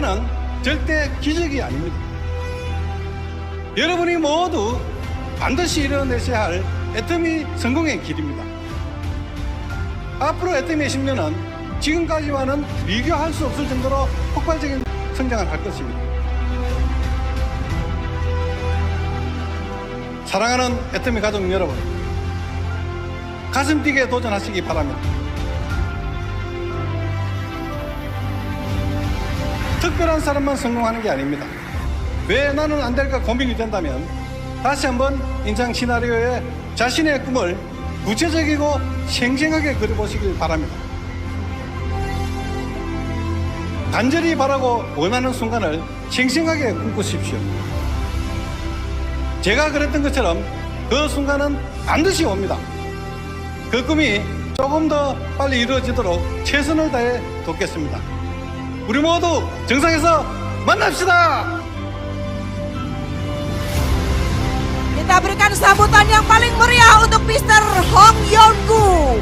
변화는 절대 기적이 아닙니다. 여러분이 모두 반드시 이뤄내셔야 할 애터미 성공의 길입니다. 앞으로 애터미의 10년은 지금까지와는 비교할 수 없을 정도로 폭발적인 성장을 할 것입니다. 사랑하는 애터미 가족 여러분, 가슴 뛰게 도전하시기 바랍니다. 특별한 사람만 성공하는 게 아닙니다. 왜 나는 안 될까 고민이 된다면 다시 한번 인생 시나리오에 자신의 꿈을 구체적이고 생생하게 그려보시길 바랍니다. 간절히 바라고 원하는 순간을 생생하게 꿈꾸십시오. 제가 그랬던 것처럼 그 순간은 반드시 옵니다. 그 꿈이 조금 더 빨리 이루어지도록 최선을 다해 돕겠습니다. 우리 모두 정상에서 만납시다. Kita berikan sambutan yang paling meriah untuk Mr. Hong Yeon-gu.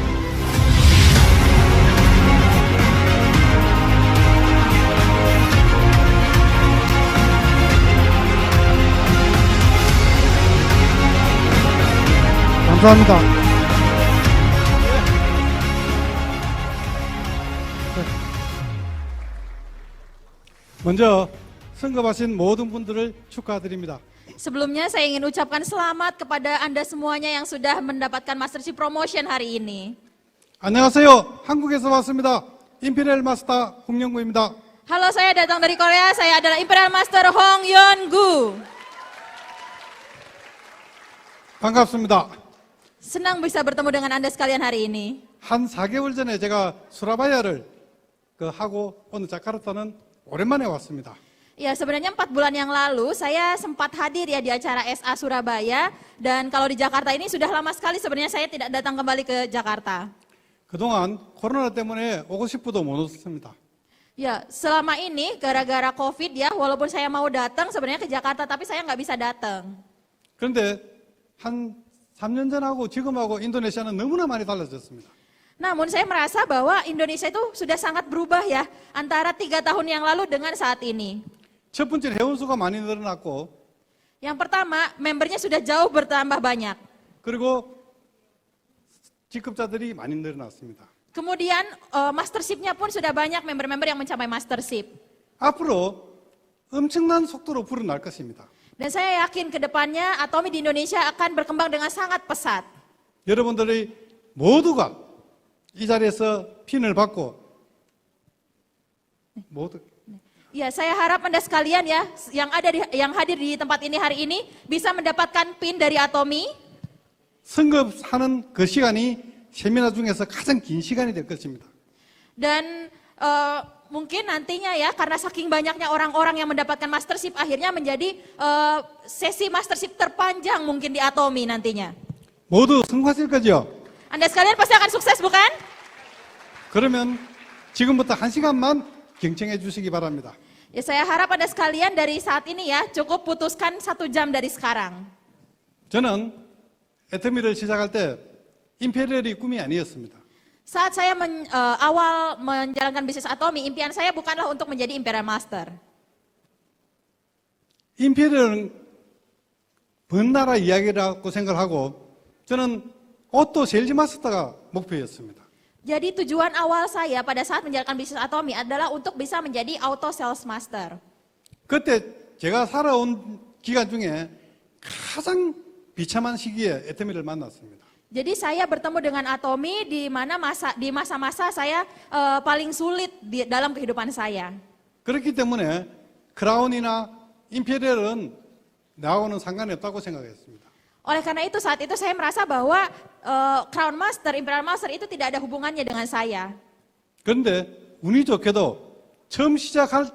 감사합니다. 먼저 승급하신 모든 분들을 축하드립니다. Sebelumnya saya ingin ucapkan selamat kepada Anda semuanya yang sudah mendapatkan Mastership Promotion hari ini. 안녕하세요. 한국에서 왔습니다. 임페리얼 마스터 홍영구입니다. Halo, saya datang dari Korea. Saya adalah Imperial Master Hong Yeon-gu. 반갑습니다. Senang bisa bertemu dengan Anda sekalian hari ini. 한 4개월 전에 제가 수라바야를 하고 오늘 자카르타는 오랜만에 왔습니다. Ya, sebenarnya 4 bulan yang lalu saya sempat hadir ya di acara SA Surabaya. Dan kalau di Jakarta ini sudah lama sekali sebenarnya saya tidak datang kembali ke Jakarta. 그동안 코로나 때문에 오고 싶어도 못 왔습니다. Ya, selama ini gara-gara COVID ya, walaupun saya mau datang sebenarnya ke Jakarta, tapi saya nggak bisa datang. 그런데 한 3년 전하고 지금하고 인도네시아는 너무나 많이 달라졌습니다. Namun saya merasa bahwa Indonesia itu sudah sangat berubah ya, antara 3 tahun yang lalu dengan saat ini. 첫 번째 회원수가 많이 늘어났고, Yang pertama, membernya sudah jauh bertambah banyak. 그리고 직급자들이 많이 늘어났습니다. Kemudian mastership-nya pun sudah banyak member-member yang mencapai mastership. 앞으로 엄청난 속도로 불어날 것입니다. Dan saya yakin ke depannya Atomi di Indonesia akan berkembang dengan sangat pesat. 여러분들이 모두가 이 자리에서 핀을 받고 모두 Ya, saya harap Anda sekalian ya yang hadir di tempat ini hari ini bisa mendapatkan pin dari Atomi. 승급하는 그 시간이 세미나 중에서 가장 긴 시간이 될 것입니다. Dan mungkin nantinya ya karena saking banyaknya orang-orang yang mendapatkan mastership akhirnya menjadi sesi mastership terpanjang mungkin di Atomi nantinya. 모두 성공하실 거죠? Anda sekalian pasti akan sukses bukan? 그러면 지금부터 1시간만 경청해 주시기 바랍니다. Ya, saya harap Anda sekalian dari saat ini ya cukup putuskan 1 jam dari sekarang. 저는 애터미를 시작할 때 임페리얼이 꿈이 아니었습니다. Saat saya awal menjalankan bisnis Atomi, impian saya bukanlah untuk menjadi Imperial Master. 임페리얼은 먼 나라 이야기라고 생각하고 저는 오토 세일즈 마스터가 목표였습니다. Jadi tujuan awal saya pada saat menjalankan bisnis Atomi adalah untuk bisa menjadi auto sales master. 그때 제가 살아온 기간 중에 가장 비참한 시기에 애터미를 만났습니다. Jadi saya bertemu dengan Atomi di masa-masa saya paling sulit dalam kehidupan saya. 그렇기 때문에 크라운이나 임페리얼은 나하고는 상관이 없다고 생각했습니다. Oleh karena itu saat itu saya merasa bahwa Crown Master, Imperial Master itu tidak ada hubungannya dengan saya. 그런데 운이 좋게도 처음 시작할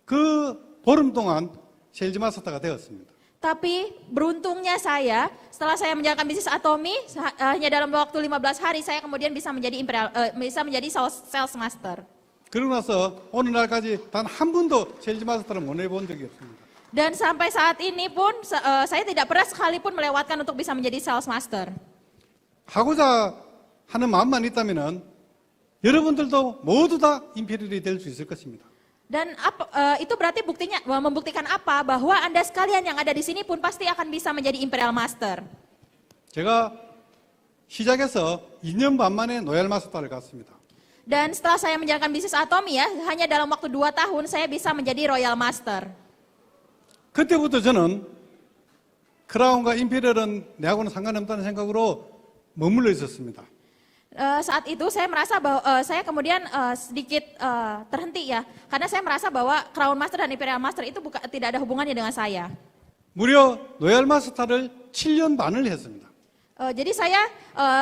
그 보름 동안 세일즈 마스터가 되었습니다. Tapi beruntungnya saya, setelah saya menjalankan bisnis Atomi, hanya dalam waktu 15 hari saya kemudian bisa menjadi sales master. 그러고 나서 오늘날까지 단 한 번도 세일즈 마스터를 못 해본 적이 없습니다. Dan sampai saat ini pun saya tidak pernah sekalipun melewatkan untuk bisa menjadi sales master. 하고자 하는 마음만 있다면은 여러분들도 모두 다 임페리얼이 될 수 있을 것입니다. Dan itu berarti buktinya membuktikan apa? Bahwa Anda sekalian yang ada di sini pun pasti akan bisa menjadi Imperial Master. 제가 시작해서 2년 반 만에 로얄 마스터를 갔습니다. Dan setelah saya menjalankan bisnis Atomi ya, hanya dalam waktu 2 tahun saya bisa menjadi Royal Master. 그때부터 저는 크라운과 임페리얼은 내하고는 상관없다는 생각으로 머물러 있었습니다. Saat itu saya merasa bahwa saya kemudian sedikit terhenti ya, karena saya merasa bahwa Crown Master dan Imperial Master itu tidak ada hubungannya dengan saya. 무려 로얄 마스터를 7년 반을 했습니다. Jadi saya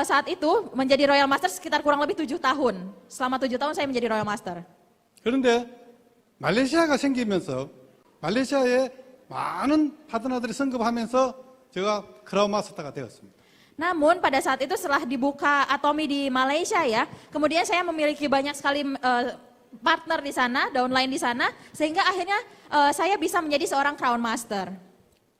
saat itu menjadi Royal Master sekitar kurang lebih 7 tahun. Selama 7 tahun saya menjadi Royal Master. 그런데 말레이시아가 생기면서 말레이시아에 많은 파트너들이 성급하면서 제가 크라운 마스터가 되었습니다. Namun pada saat itu setelah dibuka Atomi di Malaysia ya, kemudian saya memiliki banyak sekali partner di sana, downline di sana, sehingga akhirnya saya bisa menjadi seorang Crown Master.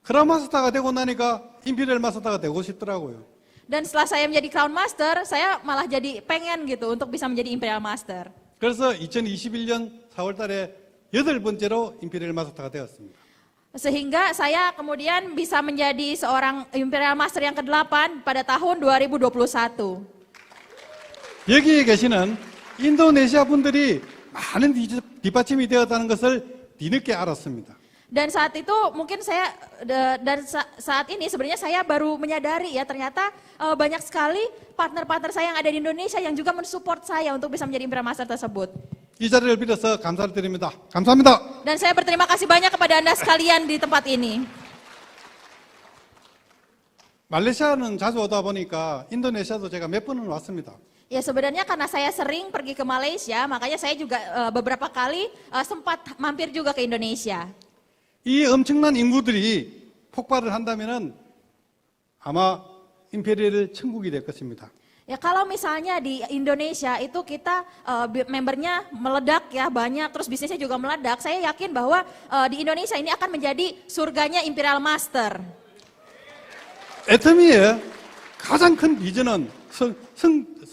크라운 마스터가 되고 나니까 임페리얼 마스터가 되고 싶더라고요. Dan setelah saya menjadi Crown Master, saya malah jadi pengen gitu untuk bisa menjadi Imperial Master. 그래서 2021년 4월 달에 8번째로 임페리얼 마스터가 되었습니다. Sehingga saya kemudian bisa menjadi seorang Imperial Master yang ke-8 pada tahun 2021. 여기에 계시는 인도네시아 분들이 많은 뒷받침이 되었다는 것을 뒤늦게 알았습니다. Dan saat itu mungkin saya saat ini sebenarnya saya baru menyadari ya ternyata banyak sekali partner-partner saya yang ada di Indonesia yang juga mensupport saya untuk bisa menjadi Imperial Master tersebut. 이 자리를 빌어서 감사를 드립니다. 감사합니다. Dan saya berterima kasih banyak kepada Anda sekalian di tempat ini. 말레이시아는 자주 오다 보니까 인도네시아도 제가 몇 번은 왔습니다. Ya sebenarnya karena saya sering pergi ke Malaysia, makanya saya juga beberapa kali sempat mampir juga ke Indonesia. 이 엄청난 인구들이 폭발을 한다면은 아마 임페리얼 천국이 될 것입니다. Ya kalau misalnya di Indonesia itu kita membernya meledak ya banyak, terus bisnisnya juga meledak, saya yakin bahwa di Indonesia ini akan menjadi surganya Imperial Master. 애터미의 가장 큰 비전은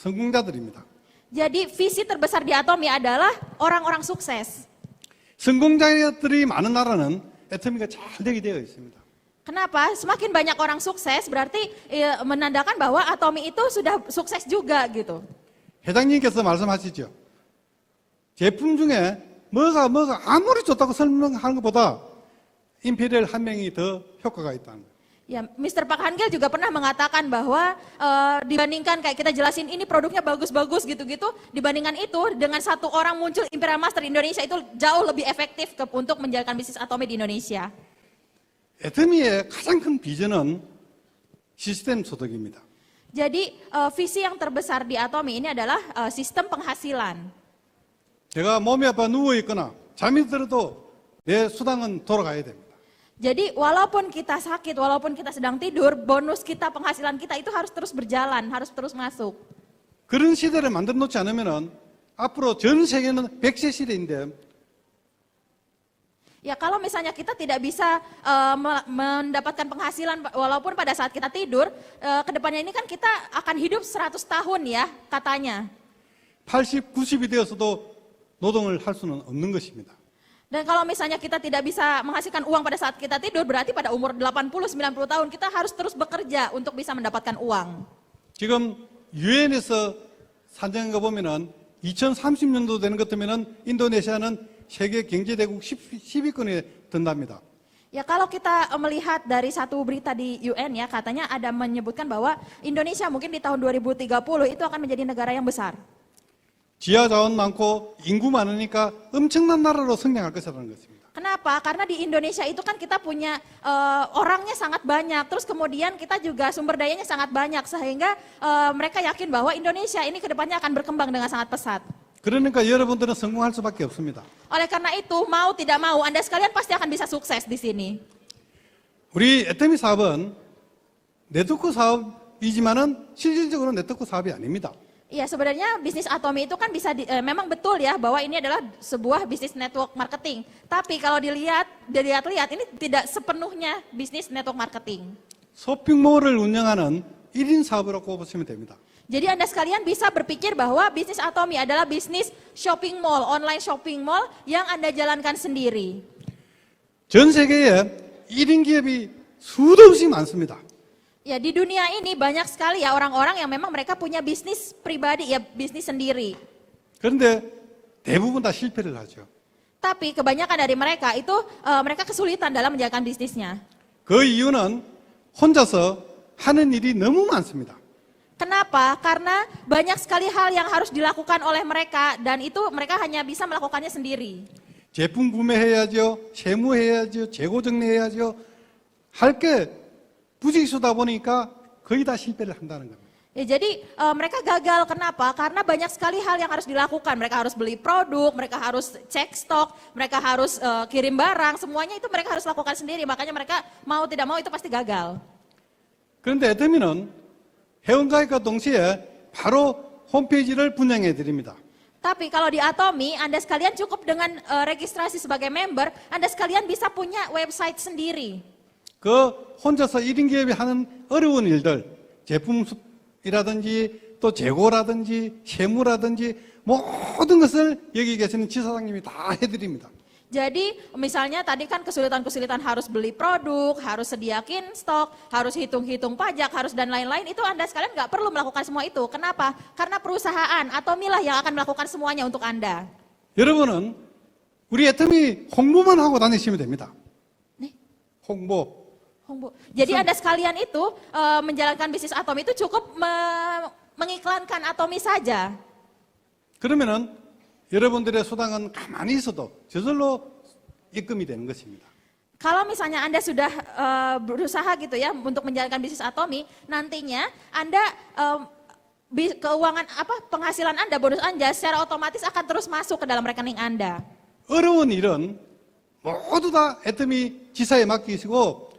성공자들입니다. Jadi visi terbesar di Atomi adalah orang-orang sukses. 성공자들이 많은 나라는 애터미가 잘 되게 되어 있습니다. Kenapa? Semakin banyak orang sukses berarti menandakan bahwa Atomi itu sudah sukses juga gitu. 회장님께서 말씀하시죠. 제품 중에 뭐가 아무리 좋다고 설명하는 것보다 임페리얼 한 명이 더 효과가 있다는 거예요. Ya, Mr. Pak Hangil juga pernah mengatakan bahwa dibandingkan kayak kita jelasin ini produknya bagus-bagus gitu-gitu, dibandingkan itu dengan satu orang muncul Imperial Master Indonesia itu jauh lebih efektif untuk menjalankan bisnis Atomi di Indonesia. 애터미의 가장 큰 비전은 시스템 소득입니다. Jadi visi yang terbesar di Atomi ini adalah sistem penghasilan. 제가 몸이 아파 누워 있거나 잠이 들어도 내 수당은 돌아가야 됩니다. Jadi walaupun kita sakit, walaupun kita sedang tidur, bonus kita, penghasilan kita itu harus terus berjalan, harus terus masuk. 그런 시대를 만들어 놓지 않으면은 앞으로 전 세계는 100세 시대인데 Ya kalau misalnya kita tidak bisa mendapatkan penghasilan walaupun pada saat kita tidur, kedepannya ini kan kita akan hidup 100 tahun ya katanya. 80, 90이 되어서도 노동을 할 수는 없는 것입니다. Dan kalau misalnya kita tidak bisa menghasilkan uang pada saat kita tidur, berarti pada umur 80-90 tahun kita harus terus bekerja untuk bisa mendapatkan uang. 지금 유엔에서 산정한 거 보면은 2030년도 되는 것 같으면은 인도네시아는 세계 경제대국 10위권에 든답니다. Ya kalau kita melihat dari satu berita di UN ya, katanya ada menyebutkan bahwa Indonesia mungkin di tahun 2030 itu akan menjadi negara yang besar. 지하 자원 많고 인구 많으니까 엄청난 나라로 성장할 것이라는 것입니다. Kenapa? Karena di Indonesia itu kan kita punya orangnya sangat banyak, terus kemudian kita juga sumber dayanya sangat banyak, sehingga mereka yakin bahwa Indonesia ini kedepannya akan berkembang dengan sangat pesat. 그러니까 여러분들은 성공할 수밖에 없습니다. Oleh karena itu, mau tidak mau, Anda sekalian pasti akan bisa sukses di sini. 우리 애터미 사업은 네트워크 사업이지만은 실질적으로 네트워크 사업이 아닙니다. Iya sebenarnya bisnis Atomi itu kan bisa memang betul ya bahwa ini adalah sebuah bisnis network marketing. Tapi kalau dilihat-lihat ini tidak sepenuhnya bisnis network marketing. 쇼핑몰을 운영하는 1인 사업이라고 보시면 됩니다. Jadi Anda sekalian bisa berpikir bahwa bisnis Atomi adalah bisnis shopping mall, online shopping mall yang Anda jalankan sendiri. 전 세계에 1인 기업이 수도 없이 많습니다. Ya, di dunia ini banyak sekali ya orang-orang yang memang mereka punya bisnis pribadi, ya bisnis sendiri. 그런데 대부분 다 실패를 하죠. Tapi kebanyakan dari mereka itu mereka kesulitan dalam menjalankan bisnisnya. 그 이유는 혼자서 하는 일이 너무 많습니다. Kenapa? Karena banyak sekali hal yang harus dilakukan oleh mereka dan itu mereka hanya bisa melakukannya sendiri. 제품 구매해야죠, 세무해야죠, 재고 정리해야죠. 할 게 부지기수다 보니까 거의 다 실패를 한다는 겁니다. Ya, jadi mereka gagal. Kenapa? Karena banyak sekali hal yang harus dilakukan. Mereka harus beli produk, mereka harus cek stok, mereka harus kirim barang. Semuanya itu mereka harus lakukan sendiri. Makanya mereka mau tidak mau itu pasti gagal. 그런데 애터미는 회원가입과 동시에 바로 홈페이지를 분양해 드립니다. Tapi kalau di Atomi, Anda sekalian cukup dengan registrasi sebagai member, Anda sekalian bisa punya website sendiri. 그 혼자서 1인 기업이 하는 어려운 일들, 제품이라든지 또 재고라든지 세무라든지 모든 것을 여기 계시는 지사장님이 다 해드립니다. Jadi misalnya tadi kan kesulitan-kesulitan harus beli produk, harus sediakin stok, harus hitung-hitung pajak, harus dan lain-lain, itu Anda sekalian nggak perlu melakukan semua itu. Kenapa? Karena perusahaan Atomi lah yang akan melakukan semuanya untuk Anda. 여러분은 우리 애터미 홍보만 하고 다니시면 됩니다. 네. 홍보. Jadi Anda sekalian itu menjalankan bisnis Atomi itu cukup mengiklankan Atomi saja. 그러면은 여러분들의 수당은 가만히 있어도 저절로 입금이 되는 것입니다. Kalau misalnya Anda sudah berusaha gitu ya untuk menjalankan bisnis Atomi, nantinya Anda keuangan penghasilan Anda, bonus Anda secara otomatis akan terus masuk ke dalam rekening Anda. 어려운 일은 모두 다 애터미 지사에 맡기시고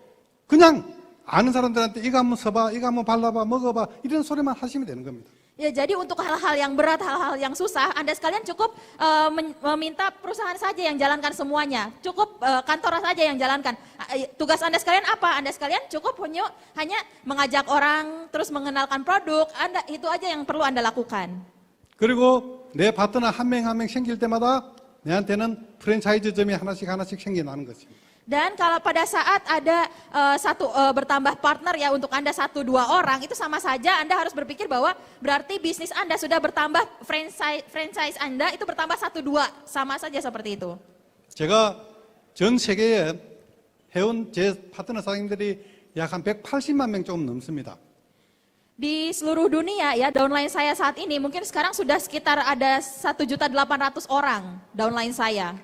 그냥 아는 사람들한테 이거 한번 써봐, 이거 한번 발라봐, 먹어봐 이런 소리만 하시면 되는 겁니다. Ya, jadi untuk hal-hal yang berat, hal-hal yang susah, Anda sekalian cukup meminta perusahaan saja yang jalankan semuanya. Cukup kantor saja yang jalankan. Tugas Anda sekalian apa? Anda sekalian cukup hanya mengajak orang, terus mengenalkan produk. Anda itu aja yang perlu Anda lakukan. 그리고 내 파트너 한 명 한 명 생길 때마다 내한테는 프랜차이즈점이 하나씩 생겨나는 것입니다. Dan kalau pada saat ada bertambah partner ya untuk Anda 1-2 orang, itu sama saja Anda harus berpikir bahwa berarti bisnis Anda sudah bertambah, franchise Anda itu bertambah 1-2, sama saja seperti itu. 제가 전 세계에 회원 제 파트너 사장님들이 약 한 180만 명 조금 넘습니다. Di seluruh dunia ya, downline saya saat ini mungkin sekarang sudah sekitar ada 1.800.000 orang downline saya.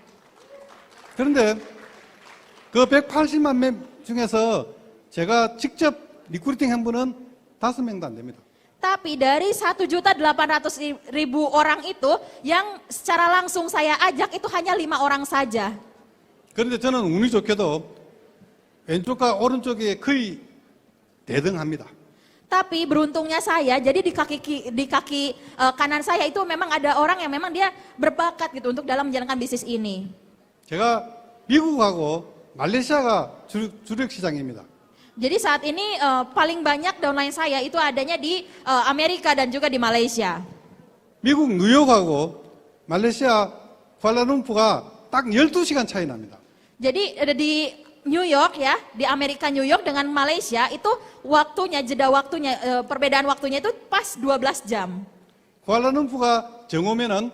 그런데 그 180만 명 중에서 제가 직접 리크루팅 한 분은 5명도 안 됩니다. Tapi dari 1.800.000 orang itu yang secara langsung saya ajak itu hanya 5 orang saja. 그런데 저는 운이 좋게도 왼쪽과 오른쪽이 거의 대등합니다. Tapi beruntungnya saya, jadi di kaki kanan saya itu memang ada orang yang memang dia berbakat gitu untuk dalam menjalankan bisnis ini. 제가 미국하고 말레이시아가 주력 시장입니다. Jadi saat ini paling banyak downline saya itu adanya di Amerika dan juga di Malaysia. 미국 뉴욕하고 말레이시아 쿠알라룸푸가 딱 12시간 차이 납니다. Jadi di New York ya, di Amerika New York dengan Malaysia itu jeda waktunya, perbedaan waktunya itu pas 12 jam. 쿠알라룸푸가 정오면은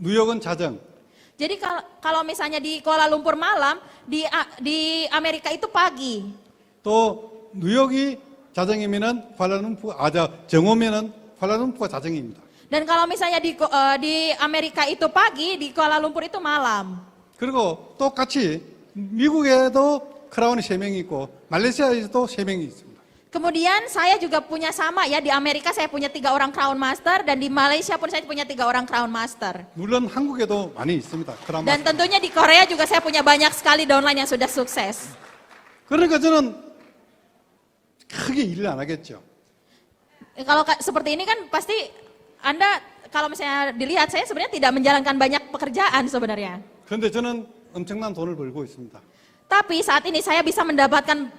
뉴욕은 자정. Jadi kalau misalnya di Kuala Lumpur malam, di Amerika itu pagi. 또 뉴욕이 자정이면은 정오면은 쿠알라룸푸가 자정입니다. Dan kalau misalnya di Amerika itu pagi, di Kuala Lumpur itu malam. 그리고 똑같이 미국에도 크라운이 3명이 있고 말레이시아에도 3명이 있습니다. Kemudian saya juga punya sama ya, di Amerika saya punya 3 orang Crown Master dan di Malaysia pun saya punya 3 orang Crown Master. 물론 한국에도 많이 있습니다. 크라운 Dan 마스터. tentunya di Korea juga saya punya banyak sekali downline yang sudah sukses. 그러니까 저는 크게 일을 안 하겠죠. Kalau seperti ini kan pasti Anda kalau misalnya dilihat saya sebenarnya tidak menjalankan banyak pekerjaan sebenarnya. 그런데 저는 엄청난 돈을 벌고 있습니다. Tapi saat ini saya bisa mendapatkan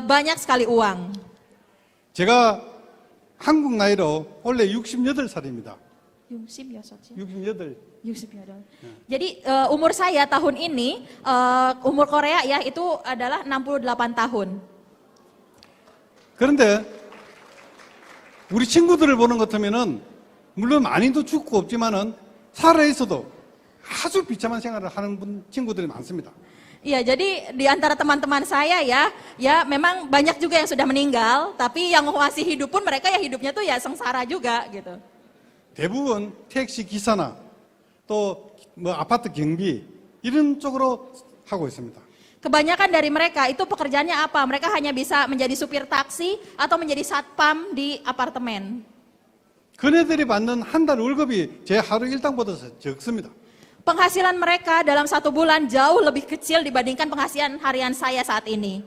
banyak sekali uang. 제가 한국 나이로 원래 68살입니다. 68. 68. 68. Jadi umur saya tahun ini, umur Korea ya itu adalah 68 tahun. 그런데 우리 친구들을 보는 것 같으면은 물론 많이도 죽고 없지만은 살아있어도 아주 비참한 생활을 하는 친구들이 많습니다. Iya, jadi di antara teman-teman saya ya memang banyak juga yang sudah meninggal, tapi yang masih hidup pun mereka ya hidupnya tuh ya sengsara juga gitu. 대부분 택시 기사나 또 뭐 아파트 경비 이런 쪽으로 하고 있습니다. Kebanyakan dari mereka itu pekerjaannya apa? Mereka hanya bisa menjadi supir taksi atau menjadi satpam di apartemen. 그네들이 받는 한 달 월급이 제 하루 일당보다 적습니다. Penghasilan mereka dalam 1 bulan jauh lebih kecil dibandingkan penghasilan harian saya saat ini.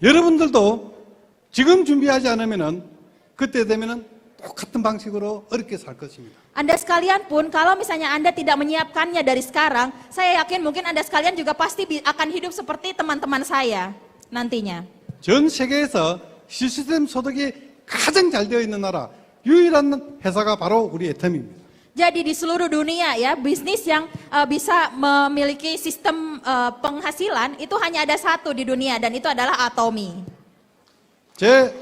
여러분들도 지금 준비하지 않으면은 그때 되면은 똑같은 방식으로 어렵게 살 것입니다. Anda sekalian pun kalau misalnya Anda tidak menyiapkannya dari sekarang, saya yakin mungkin Anda sekalian juga pasti akan hidup seperti teman-teman saya nantinya. 전 세계에서 시스템 소득이 가장 잘 되어 있는 나라 유일한 회사가 바로 우리 애텀입니다. Jadi di seluruh dunia ya, bisnis yang bisa memiliki sistem penghasilan itu hanya ada satu di dunia dan itu adalah Atomi. 제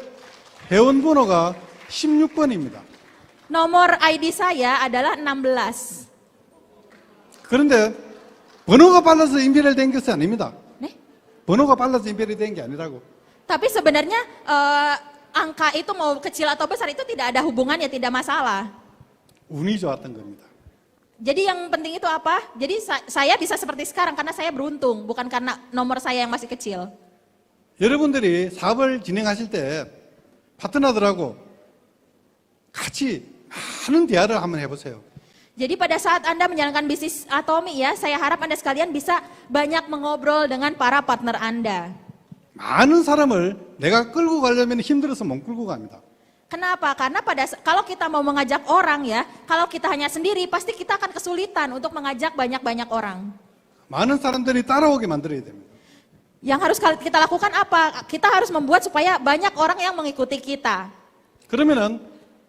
회원 번호가 16번입니다. Nomor ID saya adalah 16. 그런데 번호가 빨라서 인별이 된 것이 아닙니다. 네? 번호가 빨라서 인별이 된 게 아니라고. Tapi sebenarnya angka itu mau kecil atau besar itu tidak ada hubungannya, tidak masalah. 운이 좋았던 겁니다. Jadi yang penting itu apa? Jadi saya bisa seperti sekarang karena saya beruntung, bukan karena nomor saya yang masih kecil. 여러분들이 사업을 진행하실 때 파트너들하고 같이 많은 대화를 한번 해보세요. Jadi pada saat Anda menjalankan bisnis Atomi ya, saya harap Anda sekalian bisa banyak mengobrol dengan para partner Anda. 많은 사람을 내가 끌고 가려면 힘들어서 못 끌고 갑니다. Kenapa? Karena kalau kita mau mengajak orang ya, kalau kita hanya sendiri pasti kita akan kesulitan untuk mengajak banyak-banyak orang. 많은 사람들이 따라오게 만들어야 됩니다. Yang harus kita lakukan apa? Kita harus membuat supaya banyak orang yang mengikuti kita. 그러면은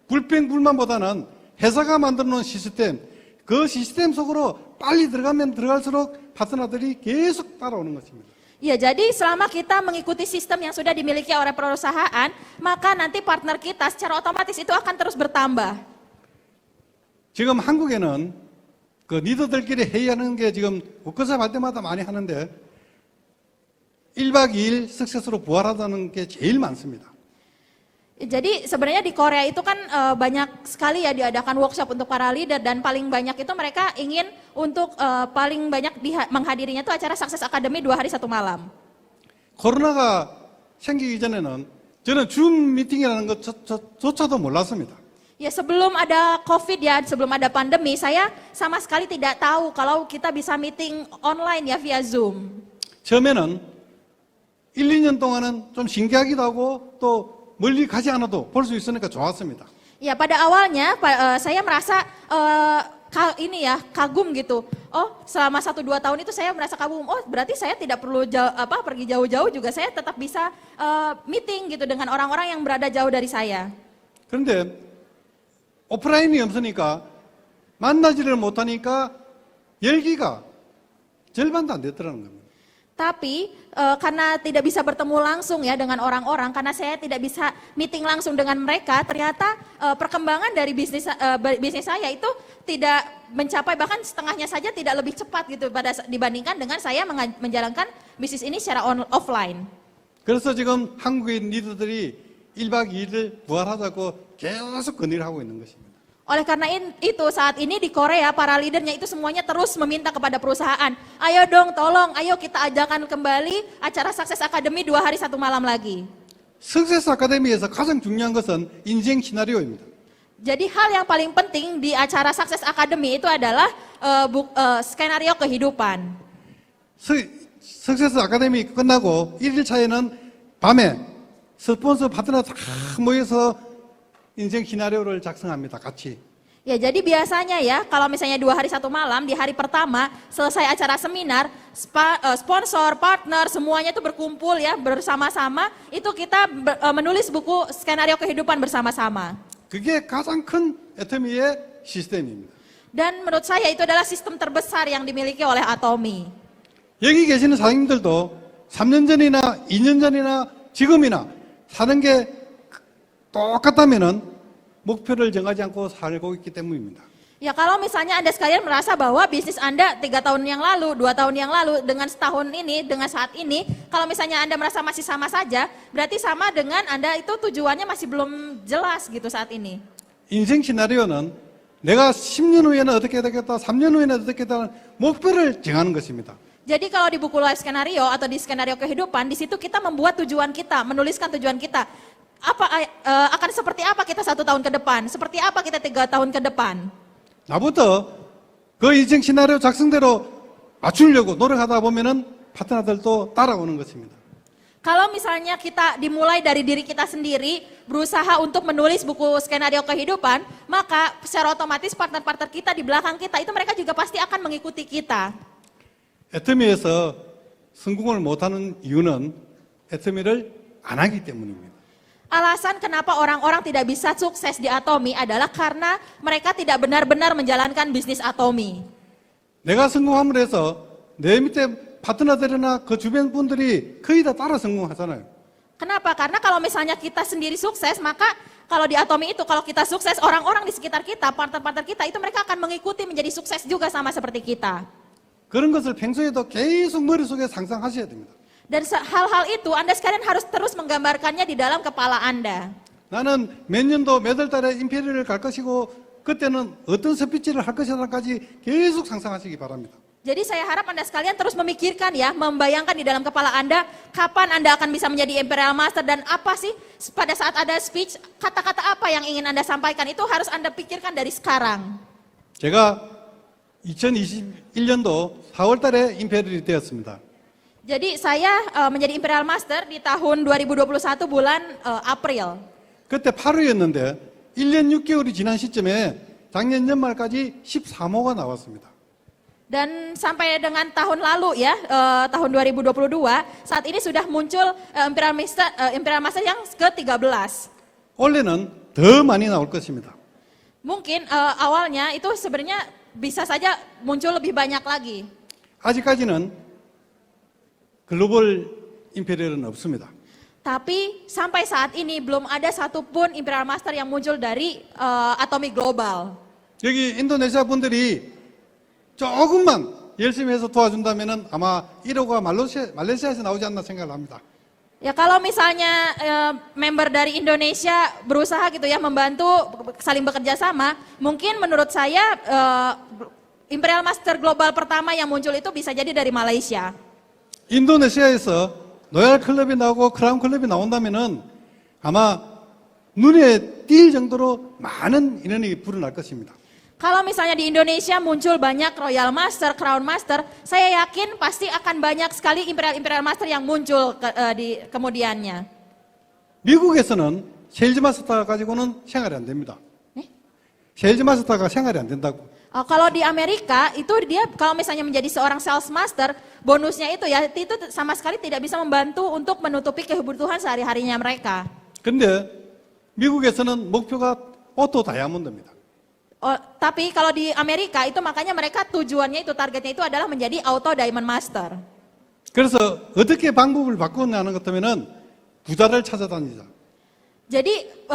불평불만보다는 회사가 만들어놓은 시스템, 그 시스템 속으로 빨리 들어가면 들어갈수록 파트너들이 계속 따라오는 것입니다. Ya, jadi selama kita mengikuti sistem yang sudah dimiliki oleh perusahaan, maka nanti partner kita secara otomatis itu akan terus bertambah. 지금 한국에는 그 리더들끼리 회의하는 게 지금 워크숍 할 때마다 많이 하는데 1박 2일 석세스로 부활하다는 게 제일 많습니다. Jadi sebenarnya di Korea itu kan banyak sekali ya diadakan workshop untuk para leader dan paling banyak itu mereka ingin untuk paling banyak menghadirinya itu acara Success Academy 2 hari 1 malam. 코로나가 생기기 전에는 저는 줌 미팅이라는 것조차도 몰랐습니다. Ya sebelum ada COVID ya, sebelum ada pandemi, saya sama sekali tidak tahu kalau kita bisa meeting online ya via Zoom. 처음에는 1, 2년 동안은 좀 신기하기도 하고 또 멀리 가지 않아도 볼 수 있으니까 좋았습니다. Ya pada awalnya saya merasa kagum gitu. Oh selama 1-2 tahun itu saya merasa kagum. Oh berarti saya tidak perlu pergi jauh-jauh juga saya tetap bisa meeting gitu dengan orang-orang yang berada jauh dari saya. 그런데 오프라인이 없으니까 만나지를 못하니까 열기가 절반도 안 됐더라는 겁니다. Tapi karena tidak bisa bertemu langsung ya dengan orang-orang, karena saya tidak bisa meeting langsung dengan mereka, ternyata perkembangan dari bisnis saya itu tidak mencapai, bahkan setengahnya saja tidak lebih cepat gitu dibandingkan dengan saya menjalankan bisnis ini secara offline. 그래서 지금 한국인 리더들이 1박 2일을 부활하자고 계속 건의를 하고 있는 것입니다. Oleh karena itu saat ini di Korea para leadernya itu semuanya terus meminta kepada perusahaan, ayo dong tolong, ayo kita ajakkan kembali acara Success Academy 2 hari 1 malam lagi. Success Academy에서 가장 중요한 것은 인생 시나리오입니다. Jadi hal yang paling penting di acara Success Academy itu adalah skenario kehidupan. Success Academy 끝나고 1일차에는 밤에 스폰서 파트너 다 모여서 인생 시나리오를 작성합니다. 같이. Ya, jadi biasanya ya, kalau misalnya 2 hari 1 malam, di hari pertama selesai acara seminar, sponsor, partner, semuanya itu berkumpul ya, bersama-sama, itu kita menulis buku skenario kehidupan bersama-sama. 그게 가장 큰 애터미의 시스템입니다. Dan menurut saya itu adalah sistem terbesar yang dimiliki oleh Atomy. 여기 계시는 사장님들도 3년 전이나 2년 전이나 지금이나 사는 게 똑같다면은 목표를 정하지 않고 살고 있기 때문입니다. Ya kalau misalnya Anda sekalian merasa bahwa bisnis Anda 3 tahun yang lalu, 2 tahun yang lalu, dengan setahun ini, dengan saat ini, kalau misalnya Anda merasa masih sama saja, berarti sama dengan Anda itu tujuannya masih belum jelas gitu saat ini. 인생 시나리오는 내가 10년 후에는 어떻게 되겠다, 3년 후에는 어떻게 되겠다는 목표를 정하는 것입니다. Jadi kalau di buku life skenario atau di skenario kehidupan, di situ kita membuat tujuan kita, menuliskan tujuan kita. Akan seperti apa kita 1 tahun ke depan, seperti apa kita 3 tahun ke depan. 나부터 그 인생 시나리오 작성대로 맞추려고 노력하다 보면은 파트너들도 따라오는 것입니다. Kalau misalnya kita dimulai dari diri kita sendiri, berusaha untuk menulis buku skenario kehidupan, maka secara otomatis partner-partner kita di belakang kita, itu mereka juga pasti akan mengikuti kita. 애터미에서 성공을 못하는 이유는 애터미를 안 하기 때문입니다. Alasan kenapa orang-orang tidak bisa sukses di Atomy adalah karena mereka tidak benar-benar menjalankan bisnis Atomy. 내가 성공함을 해서 내 밑에 파트너들이나 그 주변 분들이 거의 다 따라 성공하잖아요. Kenapa? Karena kalau misalnya kita sendiri sukses, maka kalau di Atomy itu, kalau kita sukses, orang-orang di sekitar kita, partner-partner kita, itu mereka akan mengikuti menjadi sukses juga sama seperti kita. 그런 것을 평소에도 계속 머릿속에 상상하셔야 됩니다. Dan hal-hal itu Anda sekalian harus terus menggambarkannya di dalam kepala Anda. 나는 몇 년도 몇 월 달에 임페리얼을 갈 것이고 그때는 어떤 스피치를 할 것이라까지 계속 상상하시기 바랍니다. Jadi saya harap Anda sekalian terus memikirkan ya, membayangkan di dalam kepala Anda kapan Anda akan bisa menjadi Imperial Master dan apa sih pada saat ada speech, kata-kata apa yang ingin Anda sampaikan, itu harus Anda pikirkan dari sekarang. 제가 2021년도 4월 달에 임페리얼이 되었습니다. Jadi saya menjadi Imperial Master di tahun 2021 bulan April. 그때 8호였는데 1년 6개월이 지난 시점에 작년 연말까지 13호가 나왔습니다. Dan sampai dengan tahun lalu ya, tahun 2022, saat ini sudah muncul Imperial Master yang ke-13. 올해는 더 많이 나올 것입니다. Mungkin awalnya itu sebenarnya bisa saja muncul lebih banyak lagi. 아직까지는 글로벌 임페리얼은 없습니다. Tapi sampai saat ini belum ada satupun Imperial Master yang muncul dari Atomy Global. 여기 인도네시아 분들이 조금만 열심히 해서 도와준다면은 아마 1호가 말레이시아에서 나오지 않나 생각을 합니다. Ya kalau misalnya member dari Indonesia berusaha gitu ya membantu saling bekerja sama, mungkin menurut saya Imperial Master Global pertama yang muncul itu bisa jadi dari Malaysia. 인도네시아에서 로얄 클럽이 나오고 크라운 클럽이 나온다면은 아마 눈에 띌 정도로 많은 인원이 불어날 것입니다. Kalau misalnya di Indonesia muncul banyak Royal Master, Crown Master, saya yakin pasti akan banyak sekali Imperial Master yang muncul di kemudiannya. 미국에서는 세일즈 마스터 가지고는 생활이 안 됩니다. 세일즈 마스터가 생활이 안 된다고. Kalau di Amerika itu dia kalau misalnya menjadi seorang sales master, bonusnya itu ya itu sama sekali tidak bisa membantu untuk menutupi kebutuhan sehari-harinya mereka. 근데 미국에서는 목표가 오토 다이아몬드입니다. Tapi kalau di Amerika itu makanya mereka tujuannya itu targetnya itu adalah menjadi auto diamond master. 그래서 어떻게 방법을 바꾸냐는 것 때문에는 부자를 찾아다니자. Jadi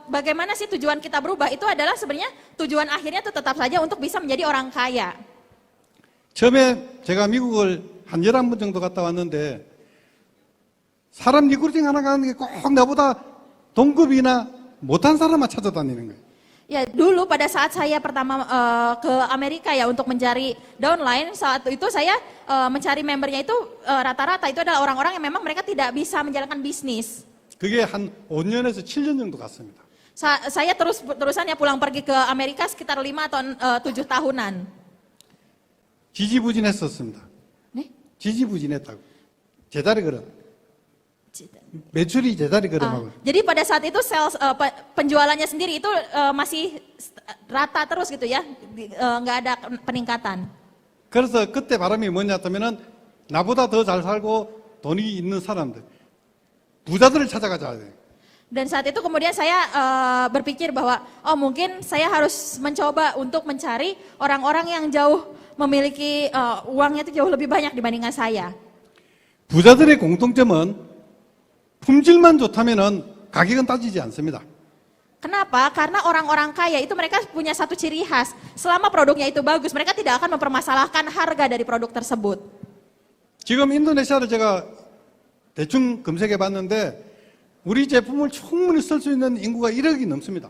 bagaimana sih tujuan kita berubah itu adalah sebenarnya tujuan akhirnya itu tetap saja untuk bisa menjadi orang kaya. 처음에 제가 미국을 한 11번 정도 갔다 왔는데 사람 리크루팅 하나 가는 게 꼭 나보다 동급이나 못한 사람만 찾아다니는 거예요. Ya dulu pada saat saya pertama ke Amerika ya untuk mencari downline, saat itu saya mencari membernya itu rata-rata itu adalah orang-orang yang memang mereka tidak bisa menjalankan bisnis. 그게 한 5년에서 7년 정도 갔습니다. Saya terusan ya pulang pergi ke Amerika sekitar 5 atau 7 tahunan. 지지부진했었습니다. 네? 지지부진했다고. 제자리 걸어. 매출이 제자리 걸음하고. Jadi pada saat itu sales penjualannya sendiri itu masih rata terus gitu ya, nggak ada peningkatan. 그래서 그때 바람이 뭐냐면은 나보다 더 잘 살고 돈이 있는 사람들, 부자들을 찾아가자. Dan saat itu kemudian saya berpikir bahwa mungkin saya harus mencoba untuk mencari orang-orang yang jauh memiliki uangnya itu jauh lebih banyak dibandingkan saya. 부자들의 공통점은 품질만 좋다면은 가격은 따지지 않습니다. Kenapa? Karena orang-orang kaya itu mereka punya satu ciri khas. Selama produknya itu bagus, mereka tidak akan mempermasalahkan harga dari produk tersebut. 지금 인도네시아를 제가 대충 검색해 봤는데 우리 제품을 충분히 쓸 수 있는 인구가 1억이 넘습니다.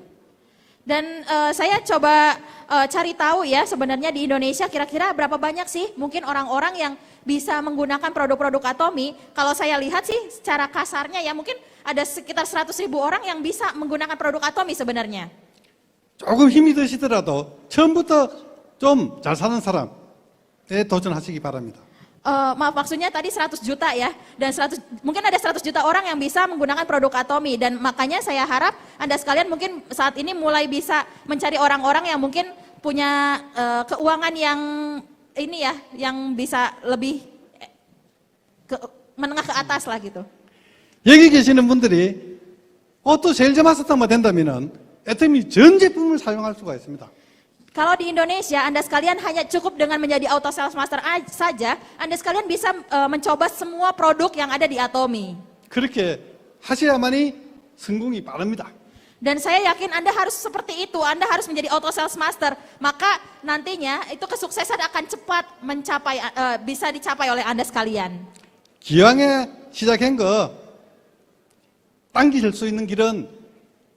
Dan saya coba cari tahu ya sebenarnya di Indonesia kira-kira berapa banyak sih mungkin orang-orang yang bisa menggunakan produk-produk Atomy. Kalau saya lihat sih secara kasarnya ya mungkin ada sekitar 100.000 orang yang bisa menggunakan produk Atomy sebenarnya. 조금 힘이 드시더라도 처음부터 좀 잘 사는 사람에 도전하시기 바랍니다. Maaf maksudnya tadi 100 juta ya dan mungkin ada 100 juta orang yang bisa menggunakan produk Atomy dan makanya saya harap Anda sekalian mungkin saat ini mulai bisa mencari orang-orang yang mungkin punya keuangan yang ini ya yang bisa lebih menengah ke atas lah gitu. 여기 계시는 분들이 옷도 제일 좀 하셨다면 된다면은 애터미 전 제품을 사용할 수가 있습니다. Kalau di Indonesia, Anda sekalian hanya cukup dengan menjadi auto sales master saja, Anda sekalian bisa mencoba semua produk yang ada di Atomy. 그렇게 하셔야만이 성공이 빠릅니다. Dan saya yakin Anda harus seperti itu, Anda harus menjadi auto sales master. Maka nantinya itu kesuksesan akan cepat bisa dicapai oleh Anda sekalian. 기왕에 시작한 거 당기실 수 있는 길은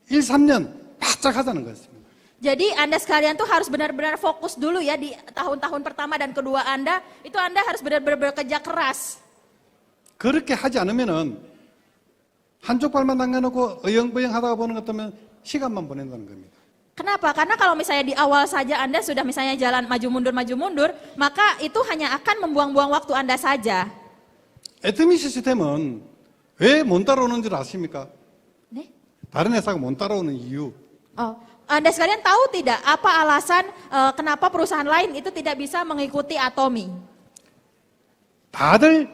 1, 3년 바짝 하자는 거였습니다. Jadi Anda sekalian tuh harus benar-benar fokus dulu ya di tahun-tahun pertama dan kedua Anda, itu Anda harus benar-benar bekerja keras. 그렇게 하지 않으면은 한쪽 발만 당겨놓고 어영부영 하다가 보는 것 같으면 시간만 보낸다는 겁니다. Kenapa? Karena kalau misalnya di awal saja Anda sudah misalnya jalan maju mundur, maka itu hanya akan membuang-buang waktu Anda saja. 애터미 시스템은 왜 못 따라오는 줄 아십니까? 네? 다른 회사가 못 따라오는 이유. Anda sekalian tahu tidak apa alasan kenapa perusahaan lain itu tidak bisa mengikuti Atomy? 다들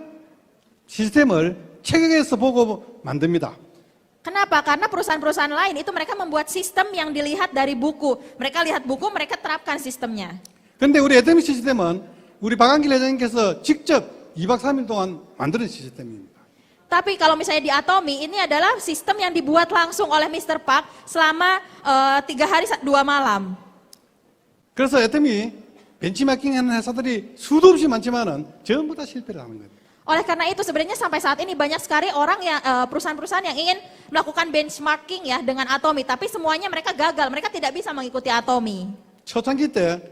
시스템을 책에서 보고 만듭니다. Kenapa? Karena perusahaan-perusahaan lain itu mereka membuat sistem yang dilihat dari buku. Mereka lihat buku, mereka terapkan sistemnya. 근데 우리 애터미 시스템은 우리 박한길 회장님께서 직접 2박 3일 동안 만드는 시스템입니다. Tapi kalau misalnya di Atomy, ini adalah sistem yang dibuat langsung oleh Mr. Park selama 3 hari 2 malam. 그래서 애터미 벤치마킹하는 회사들이 수도 없이 많지만은 전부 다 실패를 하는 거예요. Oleh karena itu sebenarnya sampai saat ini banyak sekali orang yang perusahaan-perusahaan yang ingin melakukan benchmarking ya dengan Atomy, tapi semuanya mereka gagal, mereka tidak bisa mengikuti Atomy. 초창기 때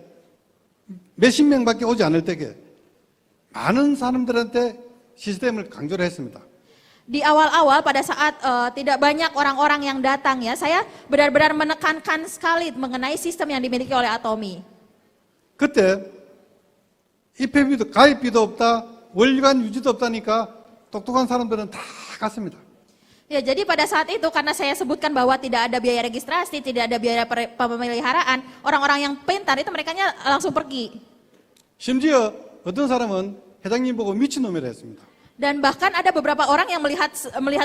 몇십 명밖에 오지 않을 때에 많은 사람들한테 시스템을 강조를 했습니다. Di awal-awal pada saat tidak banyak orang-orang yang datang ya, saya benar-benar menekankan sekali mengenai sistem yang dimiliki oleh Atomy. 그때 입회비도 가입비도 없다, 월간 유지도 없다니까 똑똑한 사람들은 다 갔습니다. Ya, jadi pada saat itu karena saya sebutkan bahwa tidak ada biaya registrasi, tidak ada biaya pemeliharaan, orang-orang yang pintar itu mereka langsung pergi. 심지어 어떤 사람은 회장님 보고 미친놈이라 했습니다. Dan bahkan ada beberapa orang yang melihat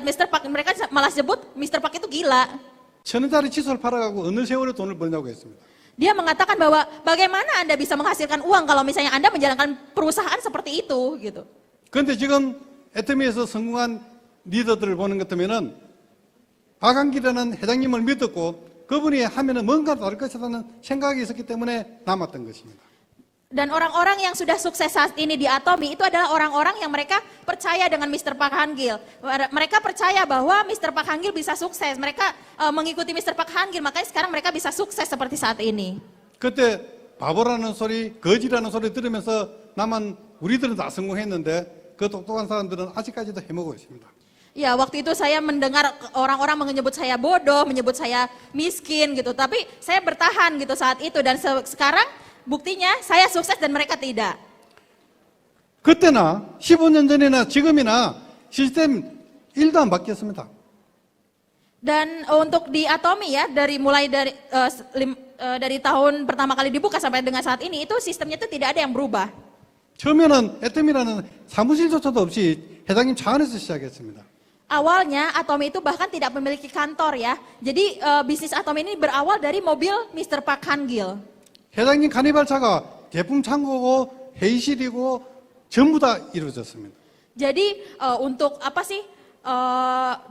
Mr. Park, mereka malah sebut Mr. Park itu gila. 1,000원짜리 칫솔 팔아가고 어느 세월에 돈을 벌냐고 했습니다. Dia mengatakan bahwa bagaimana Anda bisa menghasilkan uang kalau misalnya Anda menjalankan perusahaan seperti itu gitu. 그런데 지금 애터미에서 성공한 리더들을 보는 것 같으면은 박한길이라는 회장님을 믿었고 그분이 하면은 뭔가 다를 것이라는 생각이 있었기 때문에 남았던 것입니다. Dan orang-orang yang sudah sukses saat ini di Atomy itu adalah orang-orang yang mereka percaya dengan Mr. Park Han-gil. Mereka percaya bahwa Mr. Park Han-gil bisa sukses. Mereka mengikuti Mr. Park Han-gil, makanya sekarang mereka bisa sukses seperti saat ini. 그때 바보라는 소리, 거지라는 소리 들으면서 나만 우리들은 다 성공했는데 그 똑똑한 사람들은 아직까지도 헤매고 있습니다. Ya, waktu itu saya mendengar orang-orang menyebut saya bodoh, menyebut saya miskin gitu. Tapi saya bertahan gitu saat itu dan sekarang buktinya saya sukses dan mereka tidak. 그때나 15년 전이나 지금이나 시스템 1도 안 바뀌었습니다. Dan untuk di Atomi ya, mulai dari tahun pertama kali dibuka sampai dengan saat ini, itu sistemnya itu tidak ada yang berubah. 처음에는 애터미라는 사무실조차도 없이 회장님 차 안에서 시작했습니다. Awalnya Atomi itu bahkan tidak memiliki kantor ya. Jadi bisnis Atomi ini berawal dari mobil Mr. Park Han-gil. 회장님 카니발차가 제품 창고고 회의실이고 전부 다 이루어졌습니다. Jadi untuk apa sih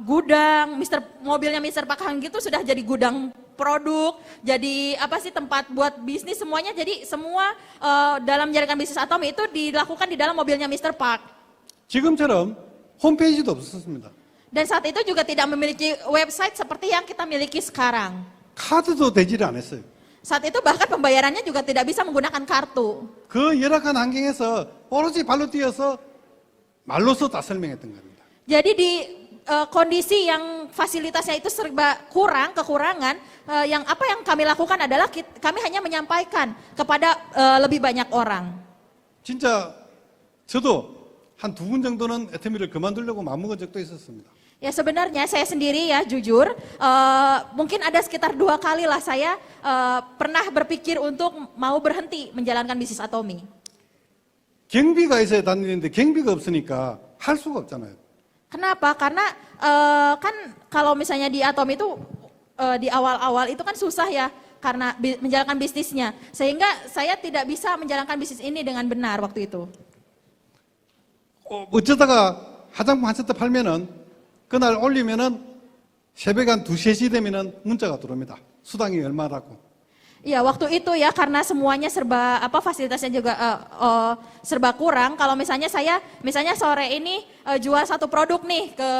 gudang mobilnya Mr. Park Han-gil itu sudah jadi gudang produk, jadi apa sih tempat buat bisnis semuanya. Jadi semua dalam menjalankan bisnis Atomi itu dilakukan di dalam mobilnya Mr. Park. 지금처럼 홈페이지도 없었습니다. Dan saat itu juga tidak memiliki website seperti yang kita miliki sekarang. 카드도 되지를 않았어요. Saat itu bahkan pembayarannya juga tidak bisa menggunakan kartu. 그 열악한 환경에서 오로지 발로 뛰어서 말로서 다 설명했던 겁니다. Jadi di kondisi yang fasilitasnya itu serba kekurangan, yang kami lakukan adalah kami hanya menyampaikan kepada lebih banyak orang. 진짜 저도 한 2분 정도는 애터미를 그만두려고 마음먹은 적도 있었습니다. Ya sebenarnya saya sendiri ya jujur, mungkin ada sekitar 2 kali lah saya pernah berpikir untuk mau berhenti menjalankan bisnis Atomi. 경비가 있어야 다니는데 경비가 없으니까 할 수가 없잖아요. Kenapa? Karena kan kalau misalnya di Atomi itu di awal-awal itu kan susah ya karena menjalankan bisnisnya. Sehingga saya tidak bisa menjalankan bisnis ini dengan benar waktu itu. 어쩌다가 화장품 한 세트 팔면은 그날 올리면은 새벽 한 2, 3시 되면은 문자가 들어옵니다. 수당이 얼마라고. Iya waktu itu ya karena semuanya serba fasilitasnya juga serba kurang. Kalau misalnya sore ini jual satu produk nih ke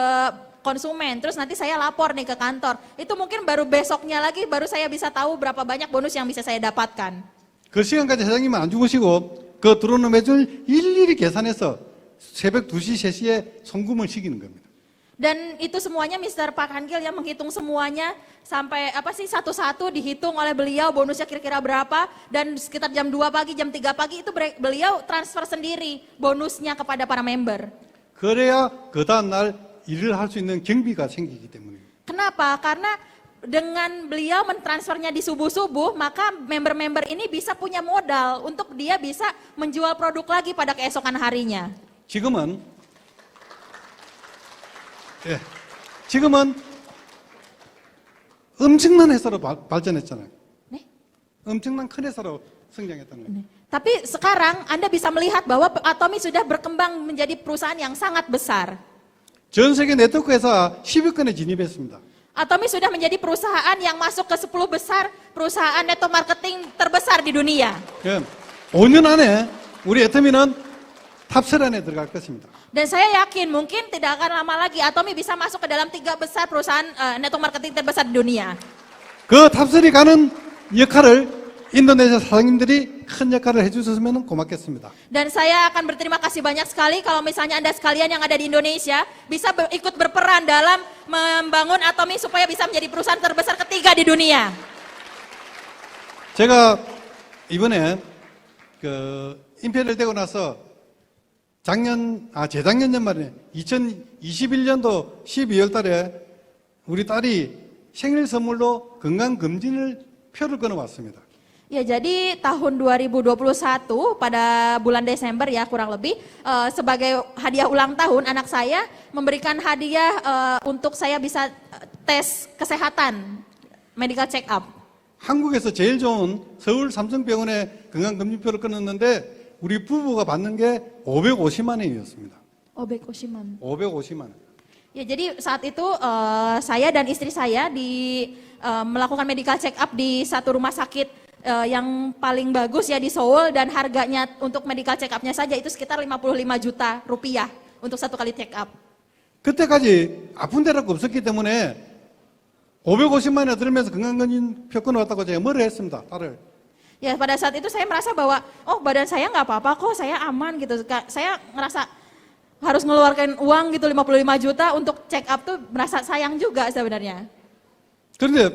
konsumen, terus nanti saya lapor nih ke kantor. Itu mungkin baru besoknya lagi baru saya bisa tahu berapa banyak bonus yang bisa saya dapatkan. 그 시간까지 사장님은 안 주무시고 그 들어오는 매출 일일이 계산해서 새벽 2시, 3시에 송금을 시키는 겁니다. Dan itu semuanya Mr. Park Han-gil yang menghitung semuanya sampai satu-satu dihitung oleh beliau bonusnya kira-kira berapa, dan sekitar jam 2 pagi, jam 3 pagi itu beliau transfer sendiri bonusnya kepada para member. 그래야 그 다음 날 일을 할 수 있는 경비가 생기기 때문에. Kenapa? Karena dengan beliau mentransfernya di subuh-subuh, maka member-member ini bisa punya modal untuk dia bisa menjual produk lagi pada keesokan harinya. 지금은 엄청난 회사로 발전했잖아요. 네? 엄청난 큰 회사로 성장했다는 거예요. Tapi sekarang Anda bisa melihat bahwa Atomi sudah berkembang menjadi perusahaan yang sangat besar. 전 세계 네트워크 회사 10위권에 진입했습니다. Atomi sudah menjadi perusahaan yang masuk ke 10 besar perusahaan network marketing terbesar di dunia. 5년 안에 우리 애터미는 탑3 안에 들어갈 것입니다. Dan saya yakin mungkin tidak akan lama lagi Atomi bisa masuk ke dalam 3 besar perusahaan network marketing terbesar di dunia. 그 탑3 가는 역할을 인도네시아 사장님들이 큰 역할을 해주셨으면 고맙겠습니다. Dan saya akan berterima kasih banyak sekali kalau misalnya Anda sekalian yang ada di Indonesia bisa ikut berperan dalam membangun Atomi supaya bisa menjadi perusahaan terbesar ketiga di dunia. 제가 이번에 그 임페리얼 되고 나서 재작년 연말에 2021년도 12월 달에 우리 딸이 생일 선물로 건강검진을 표를 끊어왔습니다. Ya jadi tahun 2021 pada bulan Desember ya kurang lebih sebagai hadiah ulang tahun anak saya memberikan hadiah untuk saya bisa tes kesehatan medical check up. 한국에서 제일 좋은 서울 삼성병원에 건강검진표를 끊었는데 우리 부부가 받는 게 550만 원이었습니다. 550만 원. Ya jadi saat itu saya dan istri saya melakukan medical check up di satu rumah sakit yang paling bagus ya di Seoul, dan harganya untuk medical check up-nya saja itu sekitar 55 juta rupiah untuk satu kali check up. 그때까지 아픈 데가 없었기 때문에 550만 원에 들으면서 건강검진표 끊어왔다고 제가 뭐를 했습니다, 딸을. Ya pada saat itu saya merasa bahwa badan saya nggak apa-apa kok, saya aman gitu. Saya ngerasa harus ngeluarkan uang gitu 55 juta untuk check up tuh merasa sayang juga sebenarnya. 그런데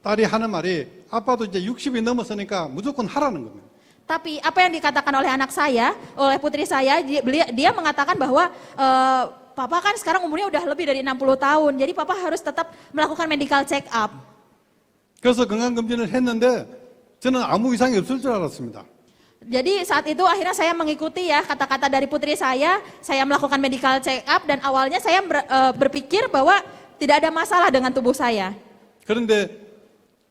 딸이 하는 말이 아빠도 이제 60이 넘었으니까 무조건 하라는 겁니다. Tapi apa yang dikatakan oleh anak saya, oleh putri saya, dia mengatakan bahwa Papa kan sekarang umurnya udah lebih dari 60 tahun, jadi Papa harus tetap melakukan medical check up. 그래서 건강검진을 했는데 저는 아무 이상이 없을 줄 알았습니다. Jadi saat itu akhirnya saya mengikuti ya kata-kata dari putri saya melakukan medical check up dan awalnya saya berpikir bahwa tidak ada masalah dengan tubuh saya. 그런데